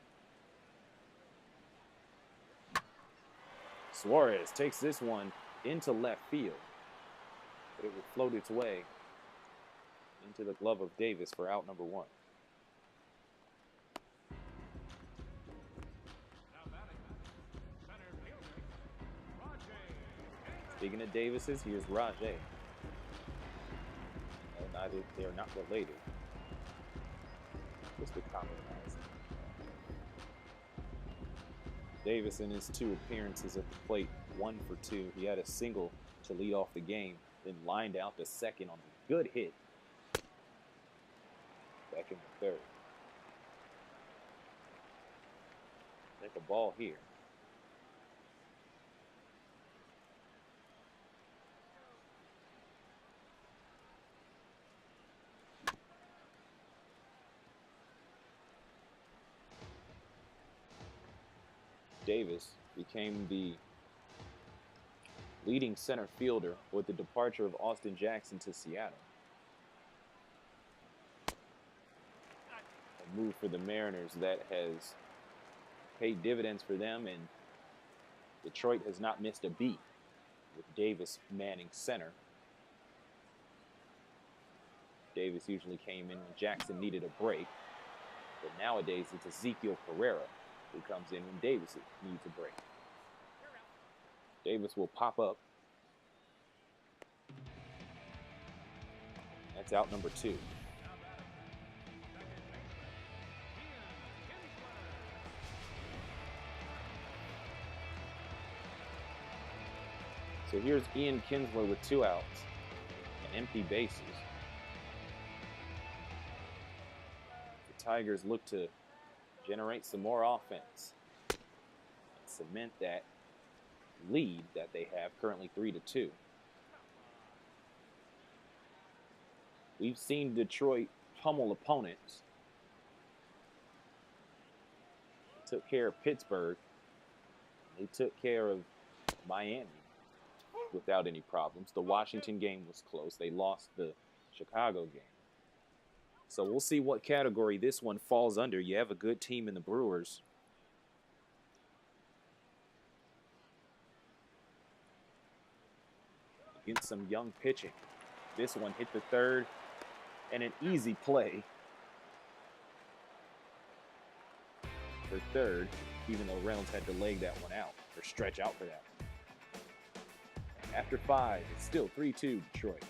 Suarez takes this one into left field, but it will float its way into the glove of Davis for out number 1. Now batting, center fielder, Rajay. Speaking of Davises, here's Rajay. No, they are not related. Just a common eyes. Davis in his 2 appearances at the plate, 1 for 2. He had a single to lead off the game, then lined out to second on a good hit back in the 3rd. Take a ball here. Davis became the leading center fielder with the departure of Austin Jackson to Seattle. A move for the Mariners that has paid dividends for them, and Detroit has not missed a beat with Davis manning center. Davis usually came in when Jackson needed a break, but nowadays it's Ezekiel Pereira who comes in when Davis needs a break. Davis will pop up. That's out number 2. So here's Ian Kinsler with 2 outs and empty bases. The Tigers look to generate some more offense and cement that lead that they have, currently 3-2. We've seen Detroit pummel opponents. They took care of Pittsburgh. They took care of Miami without any problems. The Washington game was close. They lost the Chicago game. So we'll see what category this one falls under. You have a good team in the Brewers. Against some young pitching. This one hit the third, and an easy play for third, even though Reynolds had to leg that one out, or stretch out for that. After 5, it's still 3-2 Detroit.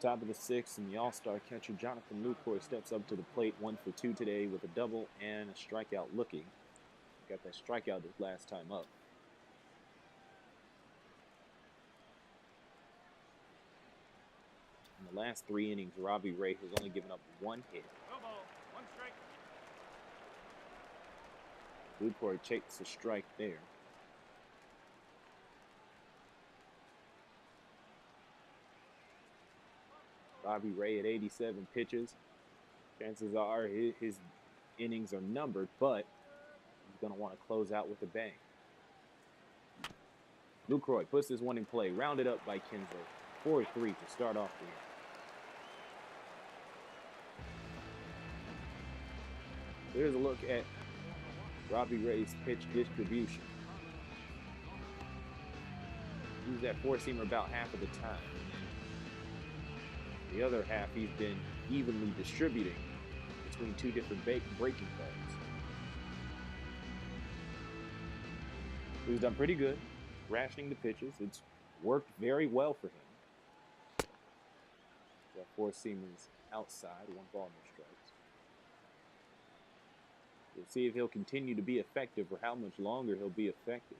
Top of the 6th, and the all-star catcher Jonathan Lucroy steps up to the plate, 1 for 2 today with a double and a strikeout looking. Got that strikeout his last time up. In the last 3 innings, Robbie Ray has only given up 1 hit. No ball, 1 strike. Lucroy takes a strike there. Robbie Ray at 87 pitches. Chances are his innings are numbered, but he's going to want to close out with a bang. Lucroy puts this one in play, rounded up by Kinsler. 4-3 to start off the inning. Here's a look at Robbie Ray's pitch distribution. He's that 4-seamer about half of the time. The other half he's been evenly distributing between 2 different breaking balls. He's done pretty good rationing the pitches. It's worked very well for him. That 4-seamer's outside, 1 ball, no strikes. We'll see if he'll continue to be effective or how much longer he'll be effective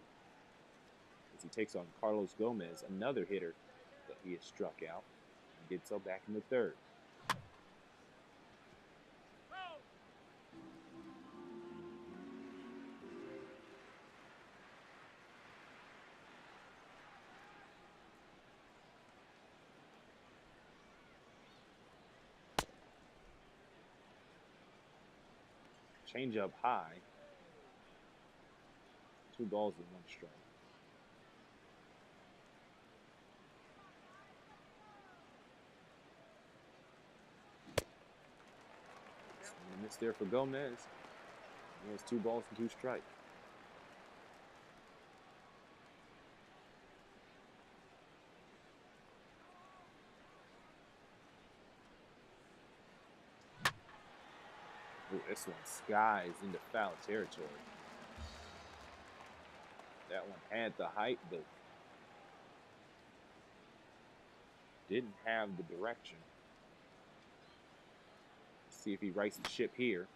as he takes on Carlos Gomez, another hitter that he has struck out. Did so back in the 3rd. Change up high. 2 balls and 1 strike. Miss there for Gomez. He has 2 balls and 2 strikes. Ooh, this one skies into foul territory. That one had the height, but didn't have the direction. See if he rights the ship here.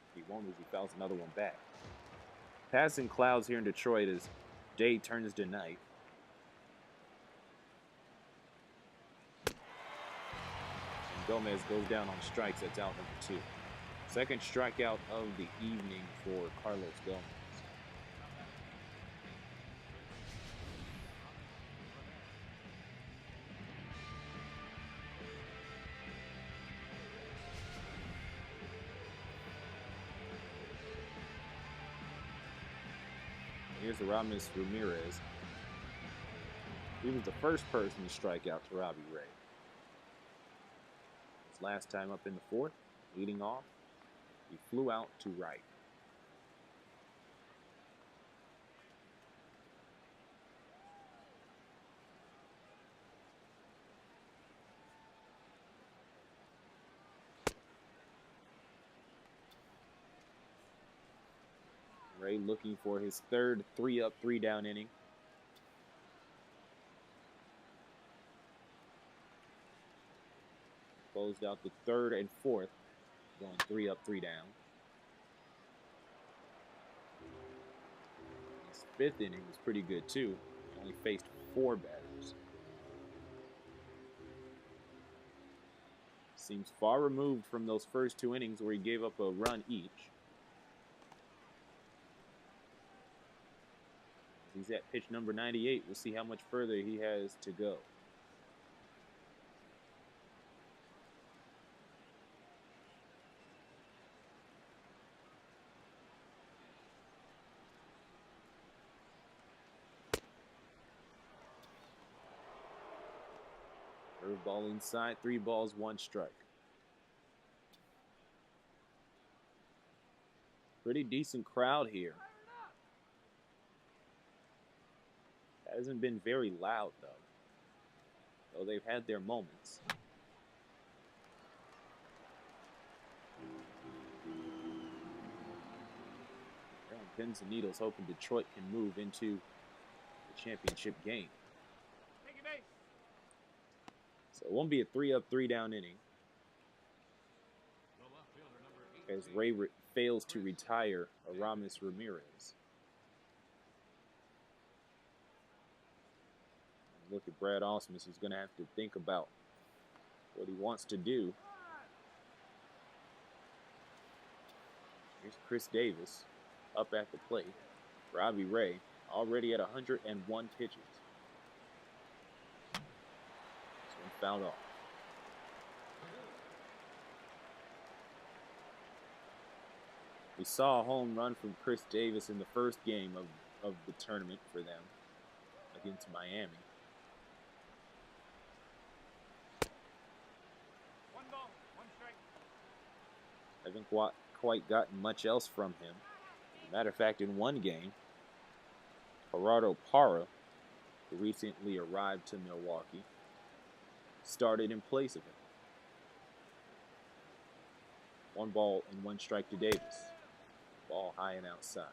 If he won't, as he fouls another one back. Passing clouds here in Detroit as day turns to night. And Gomez goes down on strikes. That's out number 2. Second strikeout of the evening for Carlos Gomez. Here's Aramis Ramirez. He was the first person to strike out to Robbie Ray. His last time up in the fourth, leading off, he flew out to right. Ray looking for his third 3-up, 3-down inning. Closed out the third and fourth, going 3-up, 3-down. His fifth inning was pretty good too. He only faced 4 batters. Seems far removed from those first 2 innings where he gave up a run each. He's at pitch number 98. We'll see how much further he has to go. Curveball inside, 3 balls, 1 strike. Pretty decent crowd here. Hasn't been very loud, though they've had their moments. On pins and needles, hoping Detroit can move into the championship game. So it won't be a 3-up, 3-down inning, as Ray fails to retire Aramis Ramirez. Look at Brad Ausmus, who's going to have to think about what he wants to do. Here's Chris Davis up at the plate. Robbie Ray already at 101 pitches. This one fouled off. We saw a home run from Chris Davis in the first game of the tournament for them against Miami. Haven't quite gotten much else from him. As a matter of fact, in one game, Gerardo Parra, who recently arrived to Milwaukee, started in place of him. 1 ball and 1 strike to Davis. Ball high and outside.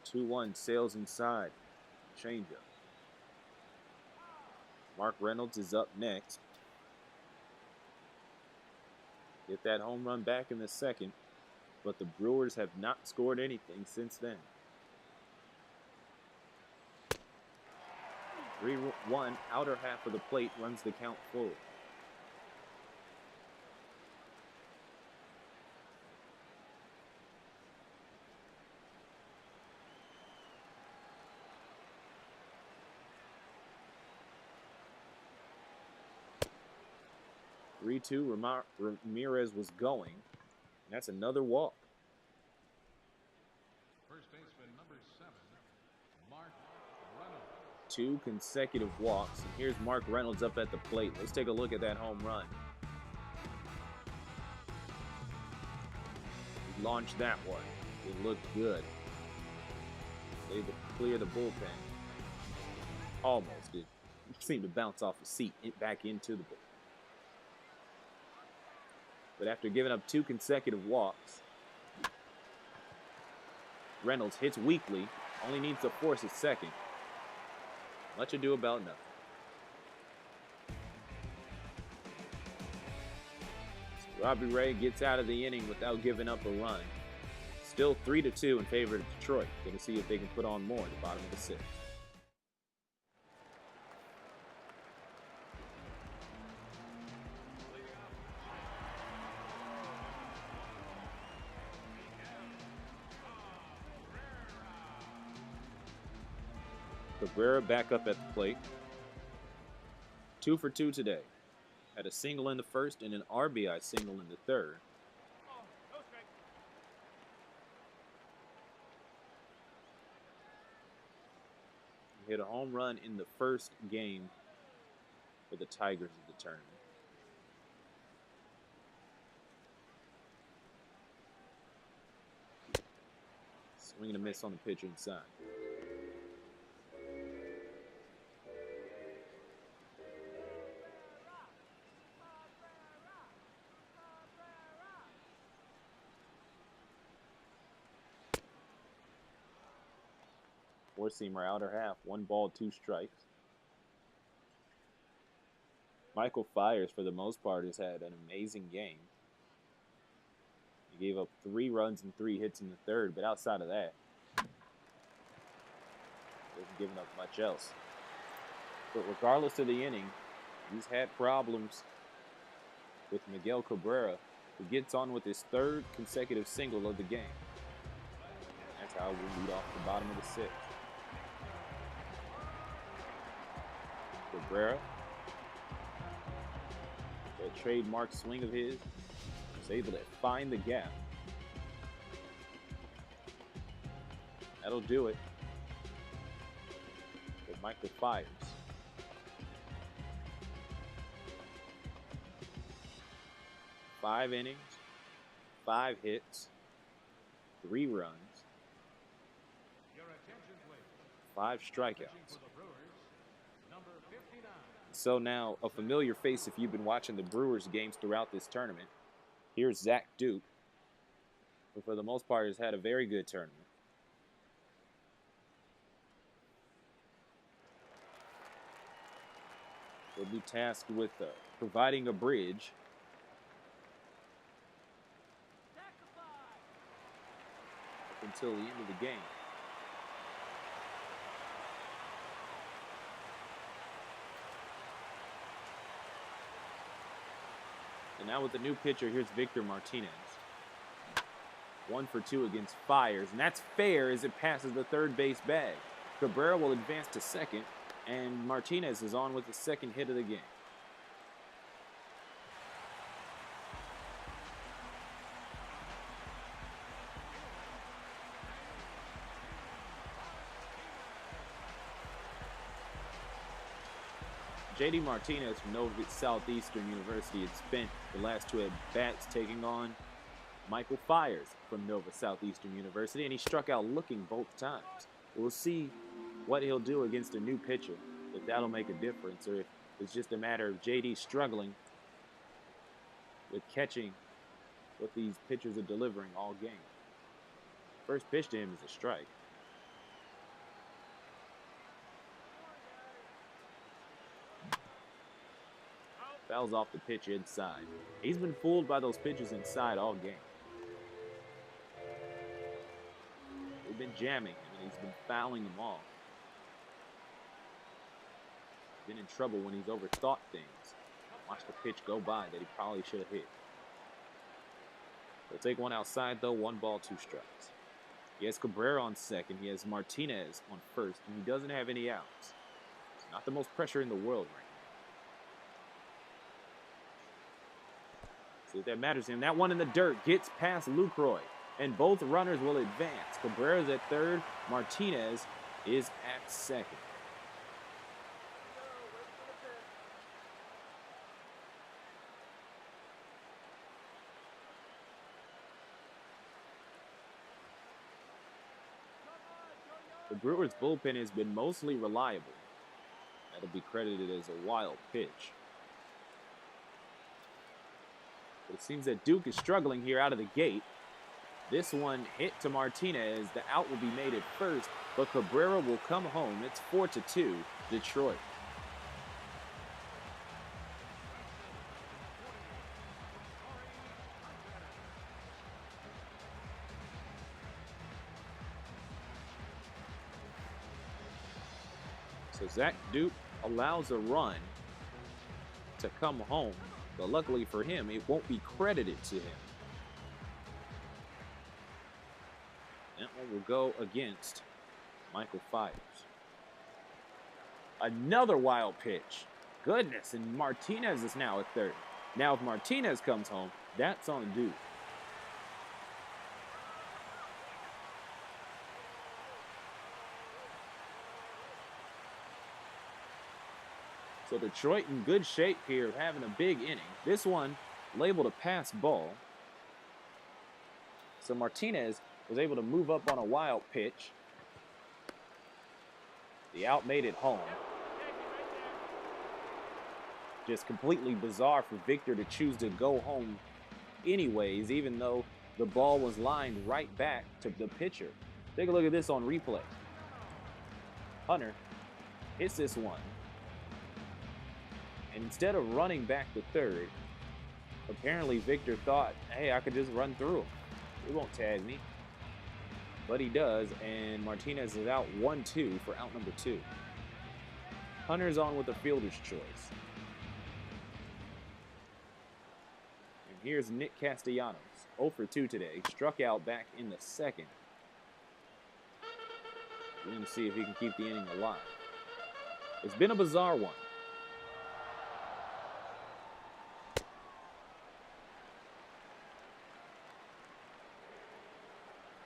Two one sails inside. Changeup. Mark Reynolds is up next. Get that home run back in the second, but the Brewers have not scored anything since then. 3-1, outer half of the plate, runs the count forward. Ramirez was going. And that's another walk. First baseman number 7, Mark Reynolds. 2 consecutive walks. And here's Mark Reynolds up at the plate. Let's take a look at that home run. He launched that one. It looked good. Able to clear the bullpen. Almost did. He seemed to bounce off the seat back into the bullpen. But after giving up 2 consecutive walks, Reynolds hits weakly, only needs to force a second. Much ado about nothing. So Robbie Ray gets out of the inning without giving up a run. Still 3-2 in favor of Detroit. Going to see if they can put on more at the bottom of the 6th. Cabrera back up at the plate. 2 for 2 today. Had a single in the first and an RBI single in the third. He hit a home run in the first game for the Tigers of the tournament. Swing and a miss on the pitch inside. Four-seamer outer half. 1 ball, 2 strikes. Michael Fiers, for the most part, has had an amazing game. He gave up 3 runs and 3 hits in the third, but outside of that, he hasn't given up much else. But regardless of the inning, he's had problems with Miguel Cabrera, who gets on with his 3rd consecutive single of the game. That's how we lead off the bottom of the 6th. Cabrera, that trademark swing of his, was able to find the gap. That'll do it for Michael Fiers. Five innings, 5 hits, 3 runs, 5 strikeouts. So now, a familiar face if you've been watching the Brewers games throughout this tournament. Here's Zach Duke, who for the most part has had a very good tournament. He'll be tasked with providing a bridge. Up until the end of the game. And now with the new pitcher, here's Victor Martinez. 1 for 2 against Fiers, and that's fair as it passes the third base bag. Cabrera will advance to second, and Martinez is on with the 2nd hit of the game. J.D. Martinez from Nova Southeastern University had spent the last 2 at-bats taking on Michael Fiers from Nova Southeastern University, and he struck out looking both times. We'll see what he'll do against a new pitcher, if that'll make a difference, or if it's just a matter of J.D. struggling with catching what these pitchers are delivering all game. First pitch to him is a strike. Fouls off the pitch inside. He's been fooled by those pitches inside all game. They've been jamming him, and he's been fouling them off. Been in trouble when he's overthought things. Watch the pitch go by that he probably should have hit. He'll take one outside, though. 1 ball, 2 strikes. He has Cabrera on second. He has Martinez on first, and he doesn't have any outs. It's not the most pressure in the world right now. See if that matters to him. That one in the dirt gets past Lucroy, and both runners will advance. Cabrera's at third. Martinez is at second. The Brewers' bullpen has been mostly reliable. That'll be credited as a wild pitch. But it seems that Duke is struggling here out of the gate. This one hit to Martinez. The out will be made at first, but Cabrera will come home. It's 4-2, Detroit. So Zach Duke allows a run to come home, but luckily for him, it won't be credited to him. That one will go against Michael Fiers. Another wild pitch. Goodness, and Martinez is now at third. Now if Martinez comes home, that's on due. So Detroit in good shape here, having a big inning. This one labeled a pass ball. So Martinez was able to move up on a wild pitch. The out made it home. Just completely bizarre for Victor to choose to go home anyways, even though the ball was lined right back to the pitcher. Take a look at this on replay. Hunter hits this one. And instead of running back to third, apparently Victor thought, hey, I could just run through him. He won't tag me. But he does, and Martinez is out 1-2 for out number 2. Hunter's on with a fielder's choice. And here's Nick Castellanos, 0 for 2 today. Struck out back in the second. We're going to see if he can keep the inning alive. It's been a bizarre one.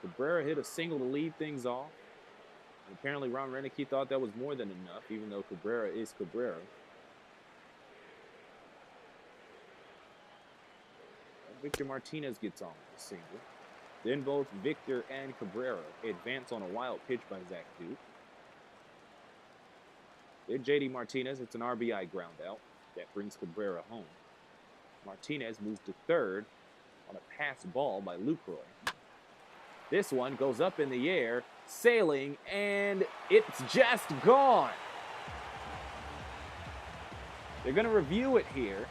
Cabrera hit a single to lead things off. And apparently Ron Renicky thought that was more than enough, even though Cabrera is Cabrera. And Victor Martinez gets on with a single. Then both Victor and Cabrera advance on a wild pitch by Zach Duke. Then J.D. Martinez hits an RBI ground out. That brings Cabrera home. Martinez moves to third on a pass ball by Lucroy. This one goes up in the air, sailing, and it's just gone. They're going to review it here.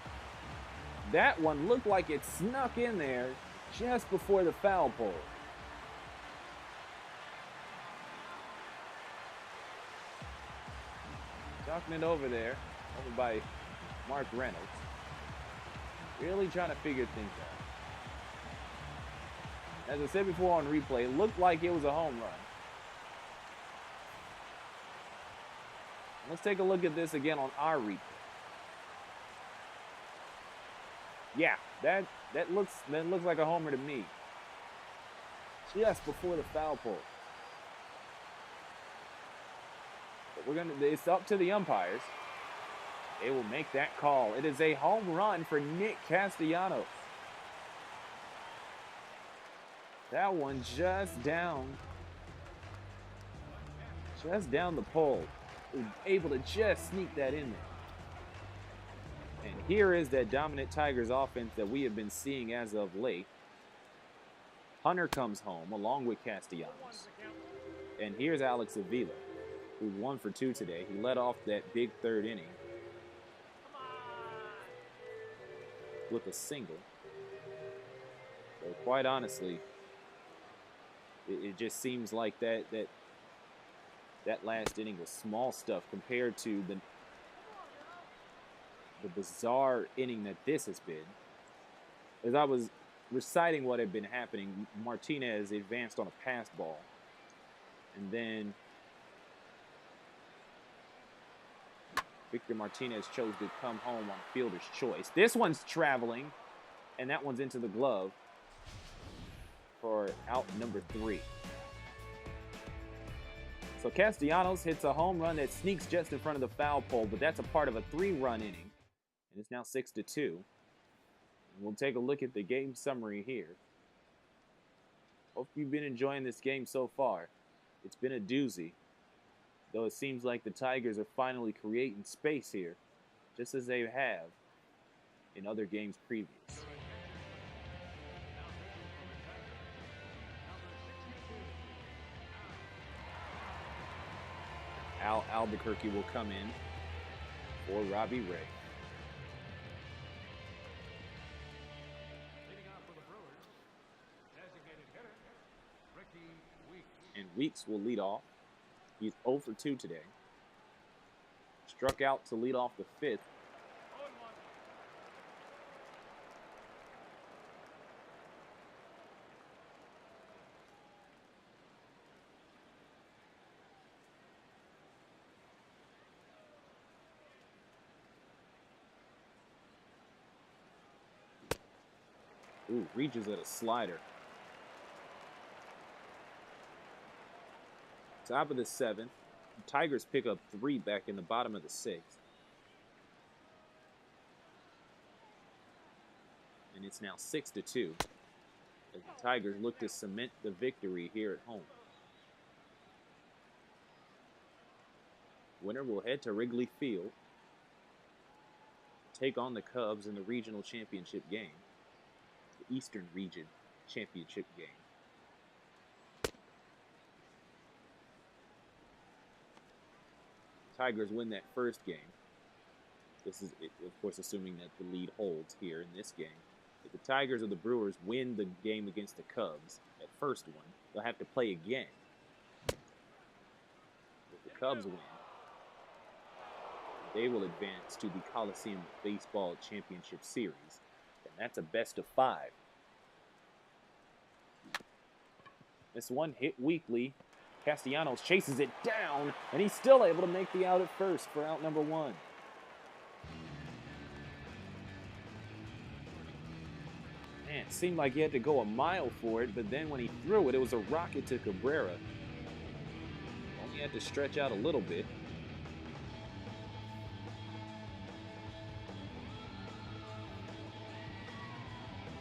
That one looked like it snuck in there just before the foul pole. Talking it over there, over by Mark Reynolds. Really trying to figure things out. As I said before on replay, it looked like it was a home run. Let's take a look at this again on our replay. Yeah, that looks like a homer to me. Just before the foul pole. But it's up to the umpires. They will make that call. It is a home run for Nick Castellanos. That one just down the pole. Was able to just sneak that in there. And here is that dominant Tigers offense that we have been seeing as of late. Hunter comes home along with Castellanos. And here's Alex Avila, who's 1 for 2 today. He led off that big third inning with a single. So quite honestly, it just seems like that last inning was small stuff compared to the bizarre inning that this has been. As I was reciting what had been happening, Martinez advanced on a pass ball. And then Victor Martinez chose to come home on a fielder's choice. This one's traveling, and that one's into the glove for out number 3. So Castellanos hits a home run that sneaks just in front of the foul pole, but that's a part of a 3-run inning. And it's now 6-2. And we'll take a look at the game summary here. Hope you've been enjoying this game so far. It's been a doozy, though it seems like the Tigers are finally creating space here, just as they have in other games previous. Al Albuquerque will come in for Robbie Ray. Leading off for the Brewers, designated hitter, Ricky Weeks. And Weeks will lead off. He's 0 for 2 today. Struck out to lead off the 5th. 0-1. Ooh, reaches at a slider. Top of the 7th. Tigers pick up 3 back in the bottom of the 6th. And it's now 6-2 as the Tigers look to cement the victory here at home. Winner will head to Wrigley Field to take on the Cubs in the regional championship game, the Eastern Region Championship game. Tigers win that first game. This is, of course, assuming that the lead holds here in this game. If the Tigers or the Brewers win the game against the Cubs, that first one, they'll have to play again. If the Cubs win, they will advance to the Coliseum Baseball Championship Series, and that's a best of 5. This one hit weakly. Castellanos chases it down, and he's still able to make the out at first for out number 1. Man, it seemed like he had to go a mile for it, but then when he threw it, it was a rocket to Cabrera. Only had to stretch out a little bit.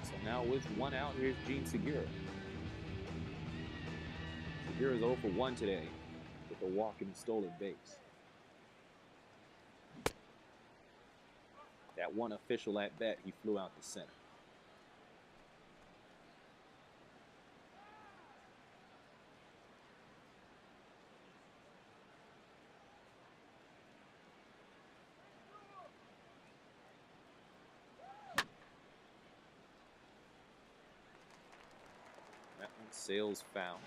So now with 1 out, here's Gene Segura. Segura's 0 for 1 today with a walk and a stolen base. That one official at bat, he flew out to center. That one sails foul.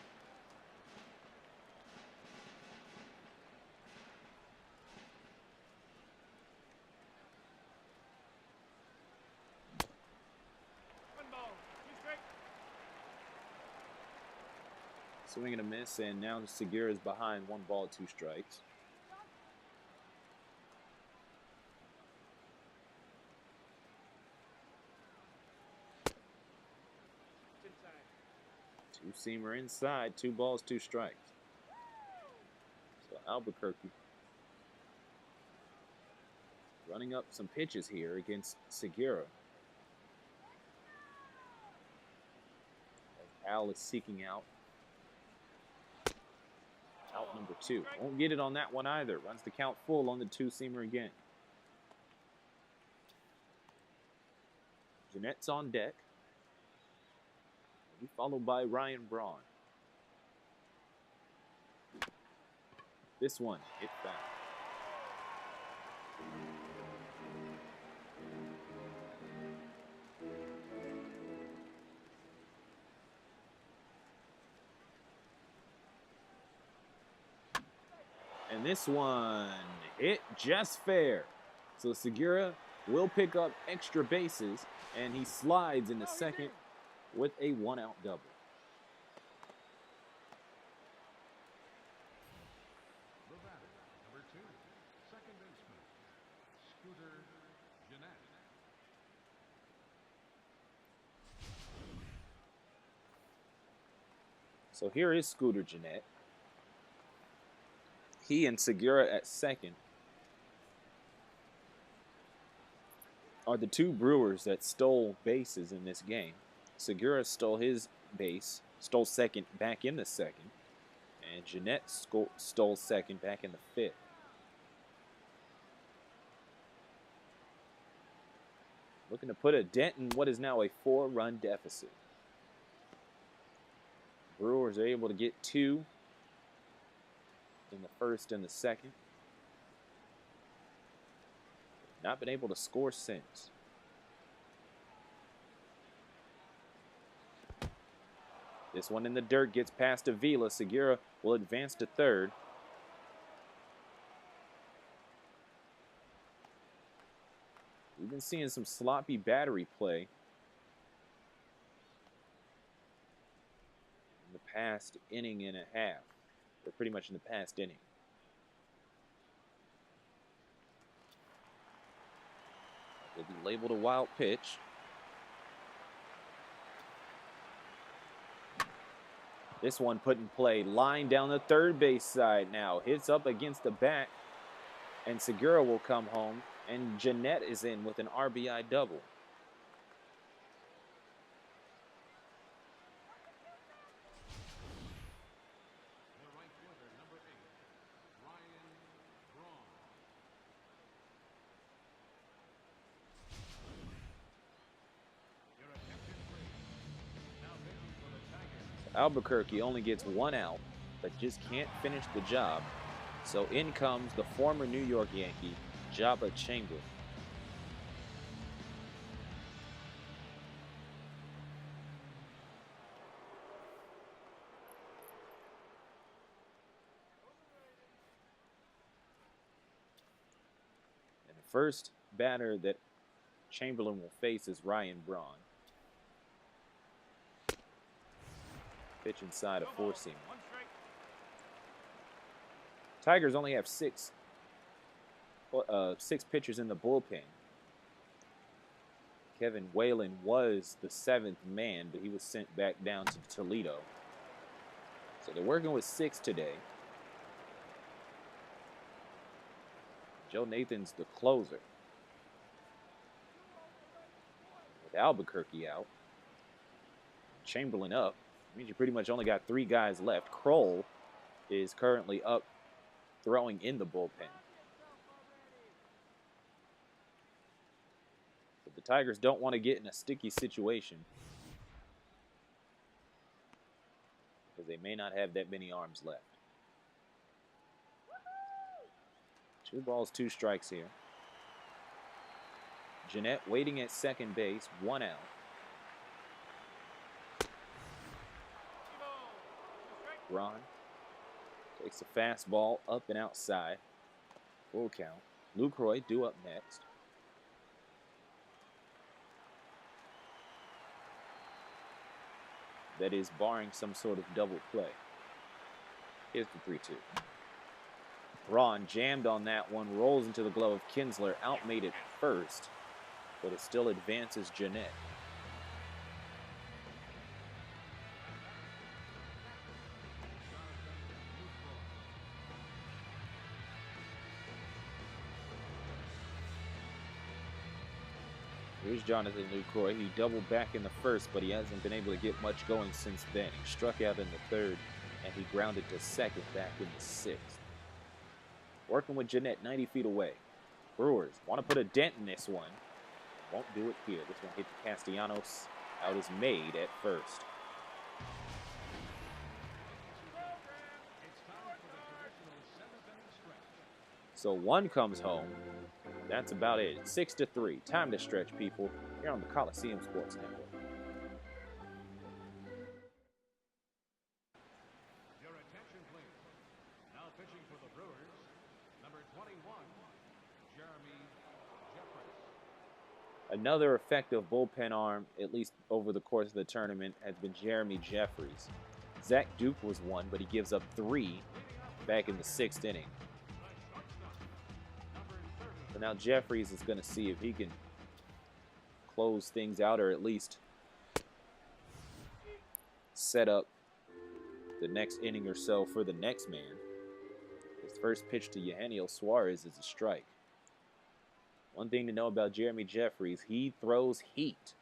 Swing and a miss, and now Segura is behind 1 ball, 2 strikes. Two-seamer inside, 2 balls, 2 strikes. So Albuquerque running up some pitches here against Segura. As Al is seeking out number 2. Won't get it on that one either. Runs the count full on the two-seamer again. Jeanette's on deck. Followed by Ryan Braun. This one hit foul. And this one hit just fair. So Segura will pick up extra bases, and he slides in the second with a 1-out double. The batter, number 2, second baseman, Scooter Jeanette. So here is Scooter Jeanette. He and Segura at second are the 2 Brewers that stole bases in this game. Segura stole his base, stole second back in the second, and Jeanette stole second back in the 5th. Looking to put a dent in what is now a 4-run deficit. Brewers are able to get 2 in the first and the second. Not been able to score since. This one in the dirt gets past Avila. Segura will advance to third. We've been seeing some sloppy battery play in the past inning and a half. Or pretty much in the past inning. Will be labeled a wild pitch. This one put in play. Line down the third base side now. Hits up against the back. And Segura will come home. And Jeanette is in with an RBI double. Albuquerque only gets one out, but just can't finish the job. So in comes the former New York Yankee, Jabba Chamberlain. And the first batter that Chamberlain will face is Ryan Braun. Pitch inside a four-seamer. Tigers only have six pitchers in the bullpen. Kevin Whalen was the seventh man, but he was sent back down to Toledo. So they're working with 6 today. Joe Nathan's the closer. With Albuquerque out, Chamberlain up, means you pretty much only got 3 guys left. Kroll is currently up throwing in the bullpen. But the Tigers don't want to get in a sticky situation because they may not have that many arms left. 2 balls, 2 strikes here. Jeanette waiting at second base, 1 out. Ron takes a fastball up and outside. Full count. Lucroy due up next. That is barring some sort of double play. Here's the 3-2. Ron jammed on that one, rolls into the glove of Kinsler, outmade it first, but it still advances Jeanette. Here's Jonathan Lucroy. He doubled back in the first, but he hasn't been able to get much going since then. He struck out in the third, and he grounded to second back in the sixth. Working with Jeanette 90 feet away. Brewers want to put a dent in this one. Won't do it here. This one hit to Castellanos. Out is made at first. So 1 comes home. That's about it. 6-3. Time to stretch, people. Here on the Coliseum Sports Network. Your attention, please. Now pitching for the Brewers, number 21, Jeremy Jeffries. Another effective bullpen arm, at least over the course of the tournament, has been Jeremy Jeffries. Zach Duke was 1, but he gives up 3 back in the 6th inning. So now Jeffries is going to see if he can close things out or at least set up the next inning or so for the next man. His first pitch to Eugenio Suarez is a strike. One thing to know about Jeremy Jeffries, he throws heat.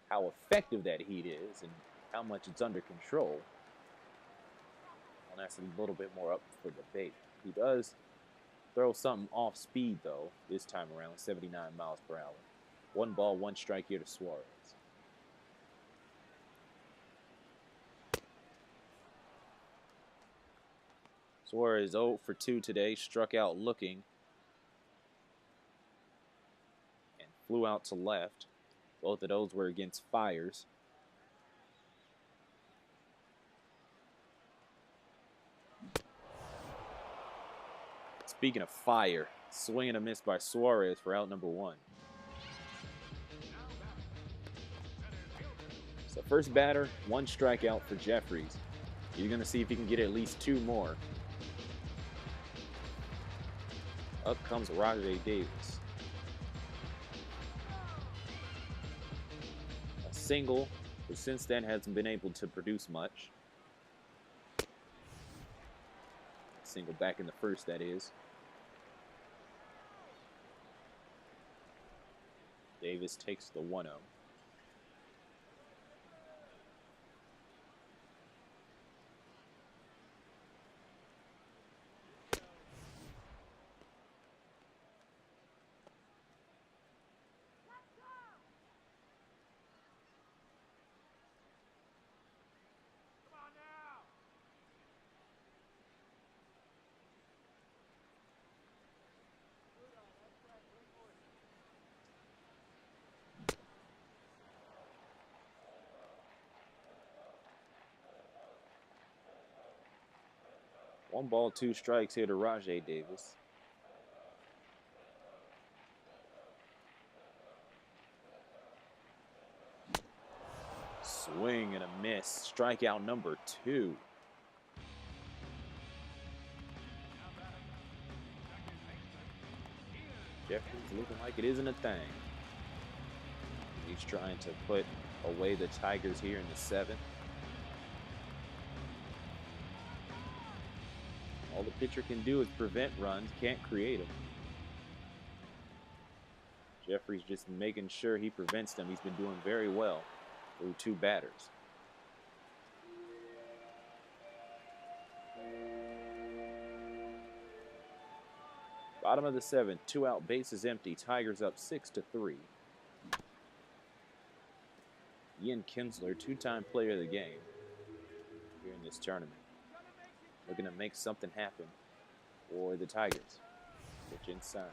How effective that heat is and how much it's under control, well, that's a little bit more up for debate. He does throw something off speed, though, this time around, 79 miles per hour. 1 ball, 1 strike here to Suarez. Suarez 0 for 2 today, struck out looking and flew out to left. Both of those were against Fiers. Speaking of fire, swing and a miss by Suarez for out number 1. So first batter, 1 strikeout for Jeffries. You're going to see if he can get at least 2 more. Up comes Roger Davis. A single, who since then hasn't been able to produce much. Single back in the first, that is. Davis takes the 1-0. One ball, 2 strikes here to Rajai Davis. Swing and a miss. Strikeout number 2. Jeffries looking like it isn't a thing. He's trying to put away the Tigers here in the 7th. All the pitcher can do is prevent runs, can't create them. Jeffries just making sure he prevents them. He's been doing very well through 2 batters. Bottom of the 7th, 2 out, bases empty. Tigers up 6-3. Ian Kinsler, 2-time player of the game here in this tournament. Looking to make something happen for the Tigers. Pitch inside.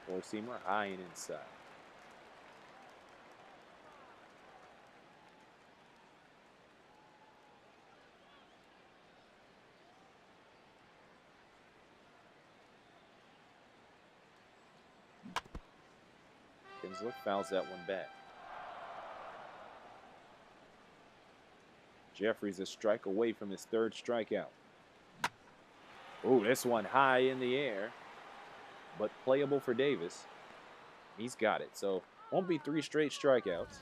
Four-seamer high and inside. Kinsler fouls that one back. Jeffries a strike away from his 3rd strikeout. Oh, this one high in the air, but playable for Davis. He's got it. So won't be 3 straight strikeouts,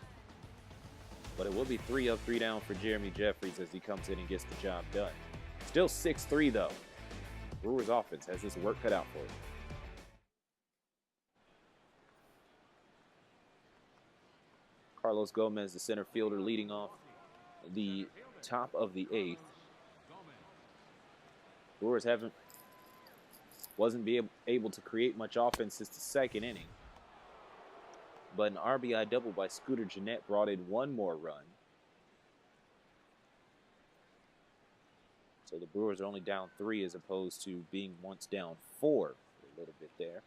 but it will be 3 up, 3 down for Jeremy Jeffries as he comes in and gets the job done. Still 6-3 though. Brewers offense has this work cut out for it. Carlos Gomez, the center fielder, leading off the top of the 8th. Brewers wasn't able to create much offense since the 2nd inning. But an RBI double by Scooter Gennett brought in 1 more run. So the Brewers are only down 3 as opposed to being once down 4 for a little bit there.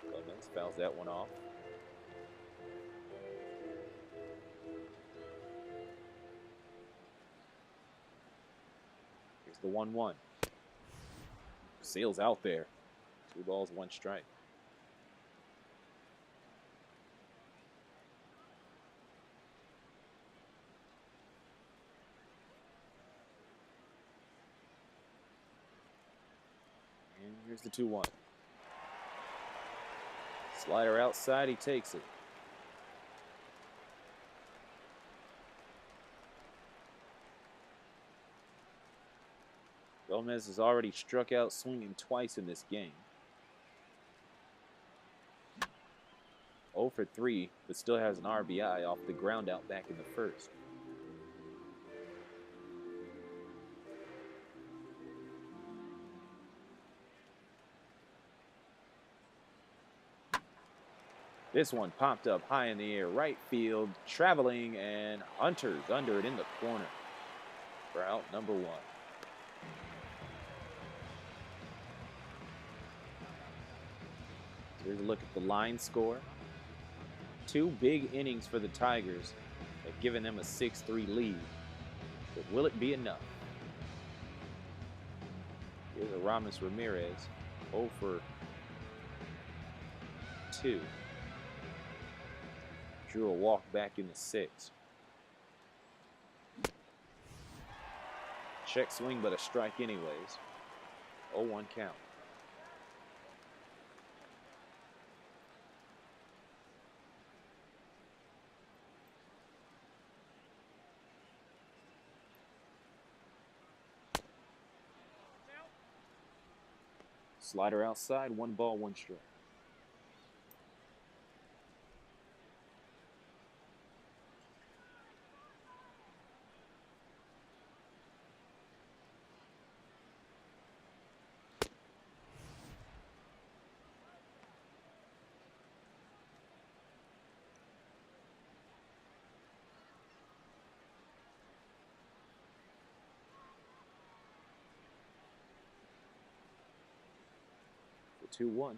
Gomez fouls that one off. Here's the 1-1. Sails out there. 2 balls, 1 strike. And here's the 2-1. Slider outside, he takes it. Gomez has already struck out swinging twice in this game. 0 for 3, but still has an RBI off the ground out back in the 1st. This one popped up high in the air, right field, traveling, and Hunter's under it in the corner for out number 1. Here's a look at the line score. 2 big innings for the Tigers have given them a 6-3 lead. But will it be enough? Here's a Ramos Ramirez, 0 for 2. Drew a walk back in the 6th. Check swing, but a strike anyways. 0-1 count. Slider outside, 1 ball, 1 strike. For 2-1.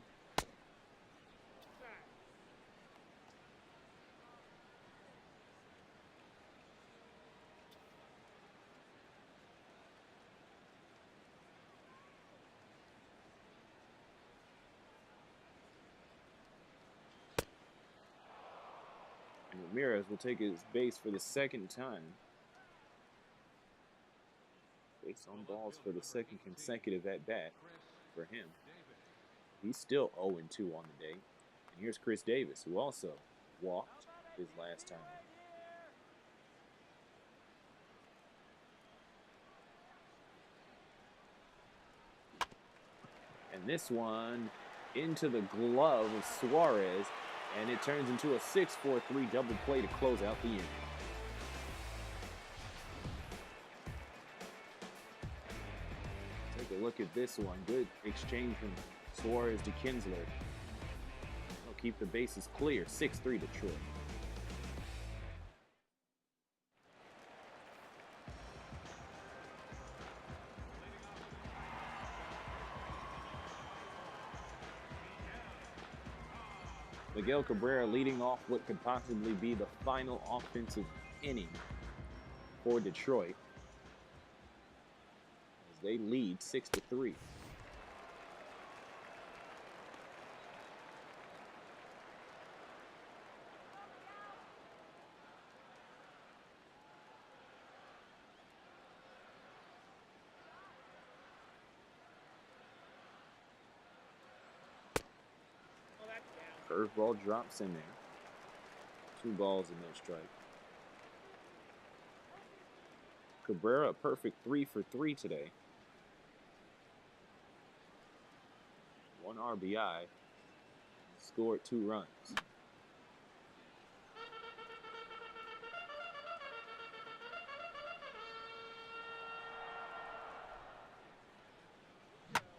Ramirez will take his base for the 2nd time. Base on balls for the 2nd consecutive at-bat for him. He's still 0-2 on the day. And here's Chris Davis, who also walked his last time. And this one into the glove of Suarez, and it turns into a 6-4-3 double play to close out the inning. Take a look at this one. Good exchange from Suarez to Kinsler. They'll keep the bases clear. 6-3 Detroit. Miguel Cabrera leading off what could possibly be the final offensive inning for Detroit as they lead 6-3. Curveball drops in there. 2 balls and no strike. Cabrera, a perfect 3 for 3 today. 1 RBI. Scored 2 runs.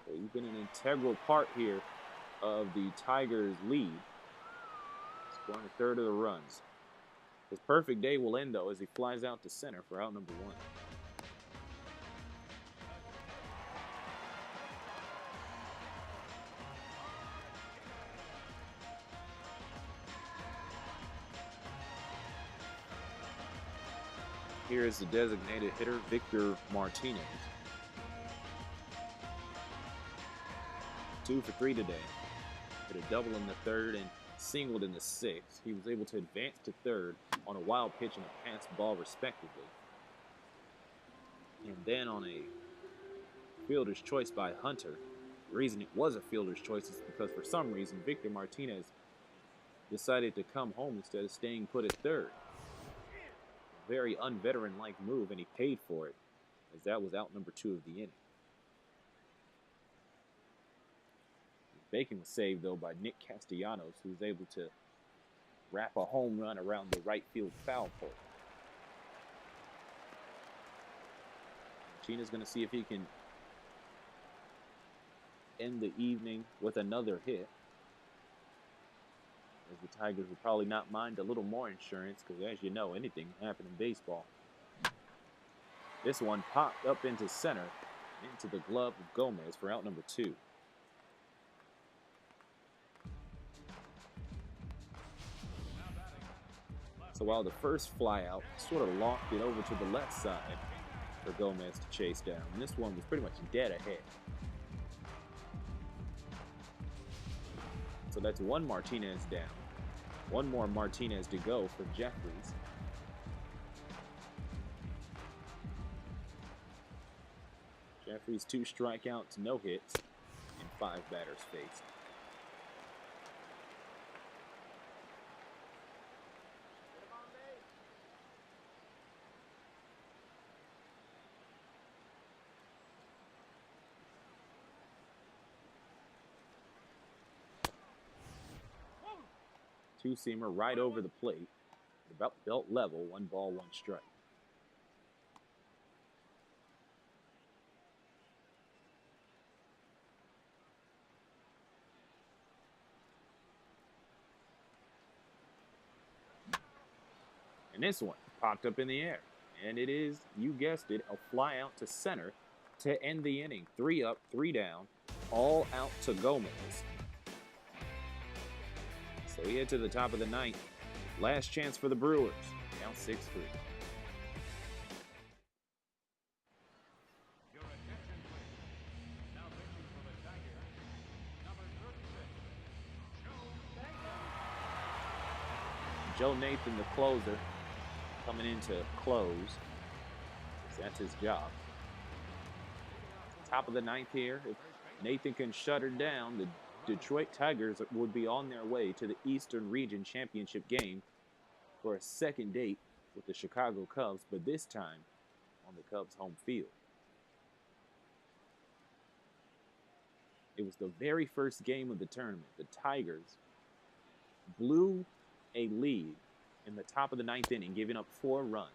So he's been an integral part here of the Tigers' lead, scoring a third of the runs. His perfect day will end, though, as he flies out to center for out number 1. Here is the designated hitter, Victor Martinez. 2 for 3 today. Hit a double in the 3rd and singled in the 6th. He was able to advance to 3rd on a wild pitch and a passed ball, respectively. And then on a fielder's choice by Hunter. The reason it was a fielder's choice is because for some reason Victor Martinez decided to come home instead of staying put at 3rd. Very unveteran-like move, and he paid for it, as that was out number 2 of the inning. Bacon was saved, though, by Nick Castellanos, who was able to wrap a home run around the right field foul pole. Martinez going to see if he can end the evening with another hit, as the Tigers would probably not mind a little more insurance, because as you know, anything can happen in baseball. This one popped up into center, into the glove of Gomez for out number 2. So while the first fly out sort of locked it over to the left side for Gomez to chase down, and this one was pretty much dead ahead. So that's 1 Martinez down. One more Martinez to go for Jeffries. Jeffries 2 strikeouts, no hits, and 5 batters faced. Two-seamer right over the plate, about belt level, 1 ball, 1 strike. And this one popped up in the air. And it is, you guessed it, a fly out to center to end the inning. 3 up, 3 down, all out to Gomez. So we head to the top of the 9th. Last chance for the Brewers. Now 6-3. Your attention, please. Now pitching for the Tigers, number 36, Joe Nathan, the closer, coming in to close. That's his job. Top of the 9th here. If Nathan can shut her down, the Detroit Tigers would be on their way to the Eastern Region Championship game for a second date with the Chicago Cubs, but this time on the Cubs' home field. It was the very first game of the tournament. The Tigers blew a lead in the top of the 9th inning, giving up 4 runs,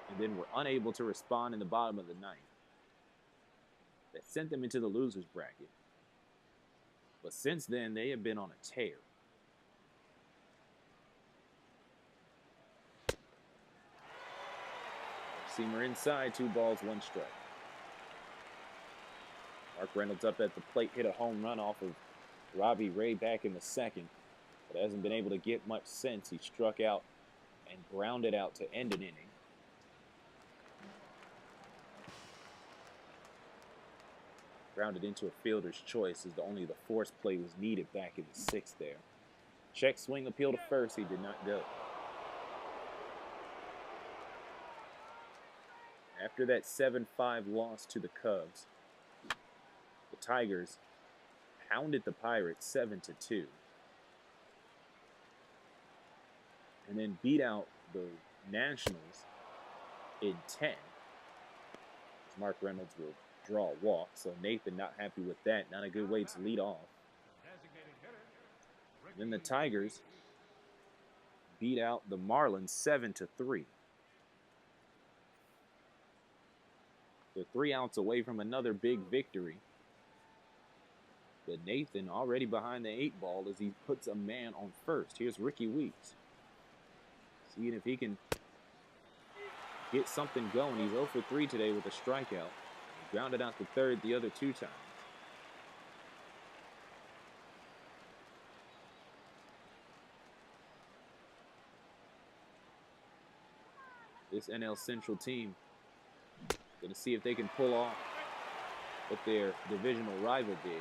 and then were unable to respond in the bottom of the 9th. That sent them into the losers bracket. But since then, they have been on a tear. Seamer inside, 2 balls, 1 strike. Mark Reynolds up at the plate, hit a home run off of Robbie Ray back in the 2nd, but hasn't been able to get much since. He struck out and grounded out to end an inning. Grounded into a fielder's choice as only the force play was needed back in the 6th there. Check swing appeal to first, he did not go. After that 7-5 loss to the Cubs, the Tigers pounded the Pirates 7-2. And then beat out the Nationals in 10. Mark Reynolds will draw a walk, so Nathan not happy with that. Not a good way to lead off. Then the Tigers beat out the Marlins 7-3. They're 3 outs away from another big victory. But Nathan already behind the 8 ball as he puts a man on first. Here's Ricky Weeks. Seeing if he can get something going. He's 0 for 3 today with a strikeout. He grounded out the 3rd the other 2 times. This NL Central team going to see if they can pull off what their divisional rival did.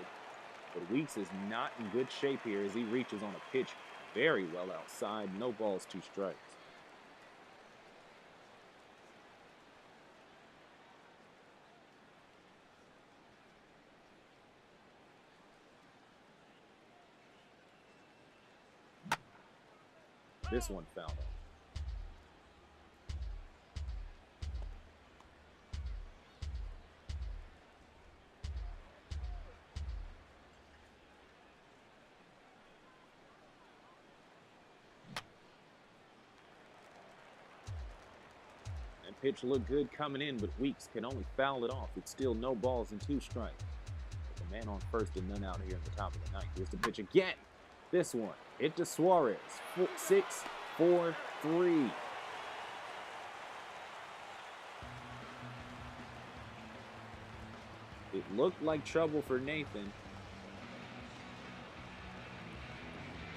But Weeks is not in good shape here as he reaches on a pitch very well outside. No balls, 2 strikes. This one fouled off. That pitch looked good coming in, but Weeks can only foul it off. It's still no balls and 2 strikes. With a man on first and none out here at the top of the 9th. Here's the pitch again. This one hit to Suarez. 6-4-3. It looked like trouble for Nathan,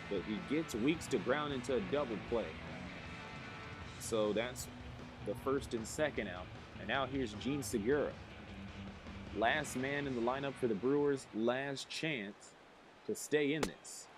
but he gets Weeks to ground into a double play. So that's the 1st and 2nd out. And now here's Gene Segura. Last man in the lineup for the Brewers. Last chance to stay in this.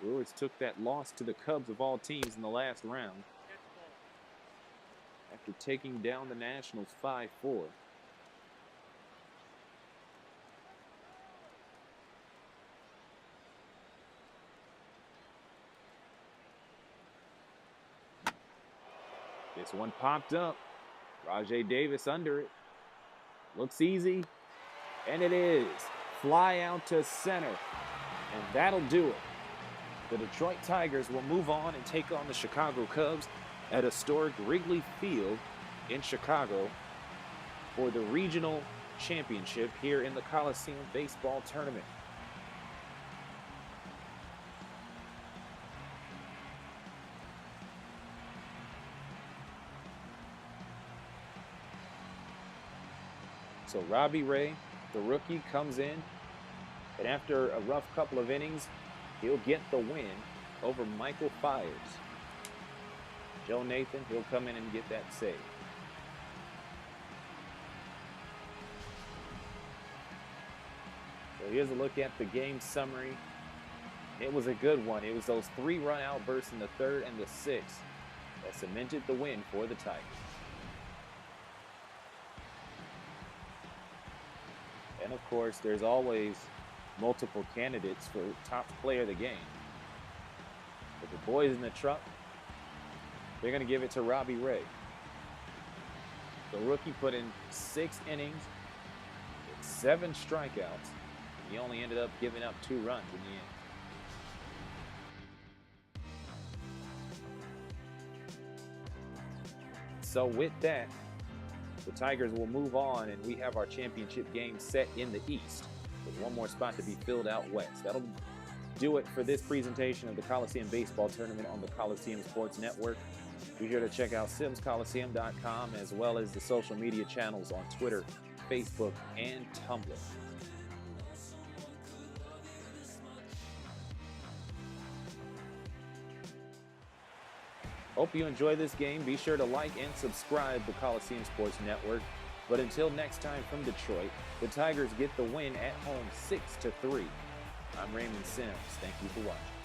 Brewers took that loss to the Cubs of all teams in the last round after taking down the Nationals 5-4. This one popped up. Rajai Davis under it. Looks easy. And it is. Fly out to center. And that'll do it. The Detroit Tigers will move on and take on the Chicago Cubs at historic Wrigley Field in Chicago for the regional championship here in the Coliseum baseball tournament. So Robbie Ray, the rookie, comes in, and after a rough couple of innings, he'll get the win over Michael Fiers. Joe Nathan, he'll come in and get that save. So here's a look at the game summary. It was a good one. It was those 3-run outbursts in the 3rd and the 6th that cemented the win for the Tigers. And of course, there's always multiple candidates for top player of the game. But the boys in the truck, they're going to give it to Robbie Ray. The rookie put in 6 innings, 7 strikeouts. He only ended up giving up 2 runs in the end. So with that, the Tigers will move on, and we have our championship game set in the East with one more spot to be filled out west. That'll do it for this presentation of the Coliseum Baseball Tournament on the Coliseum Sports Network. Be sure to check out simscoliseum.com as well as the social media channels on Twitter, Facebook, and Tumblr. Hope you enjoy this game. Be sure to like and subscribe to the Coliseum Sports Network. But until next time from Detroit, the Tigers get the win at home 6-3. I'm Raymond Sims. Thank you for watching.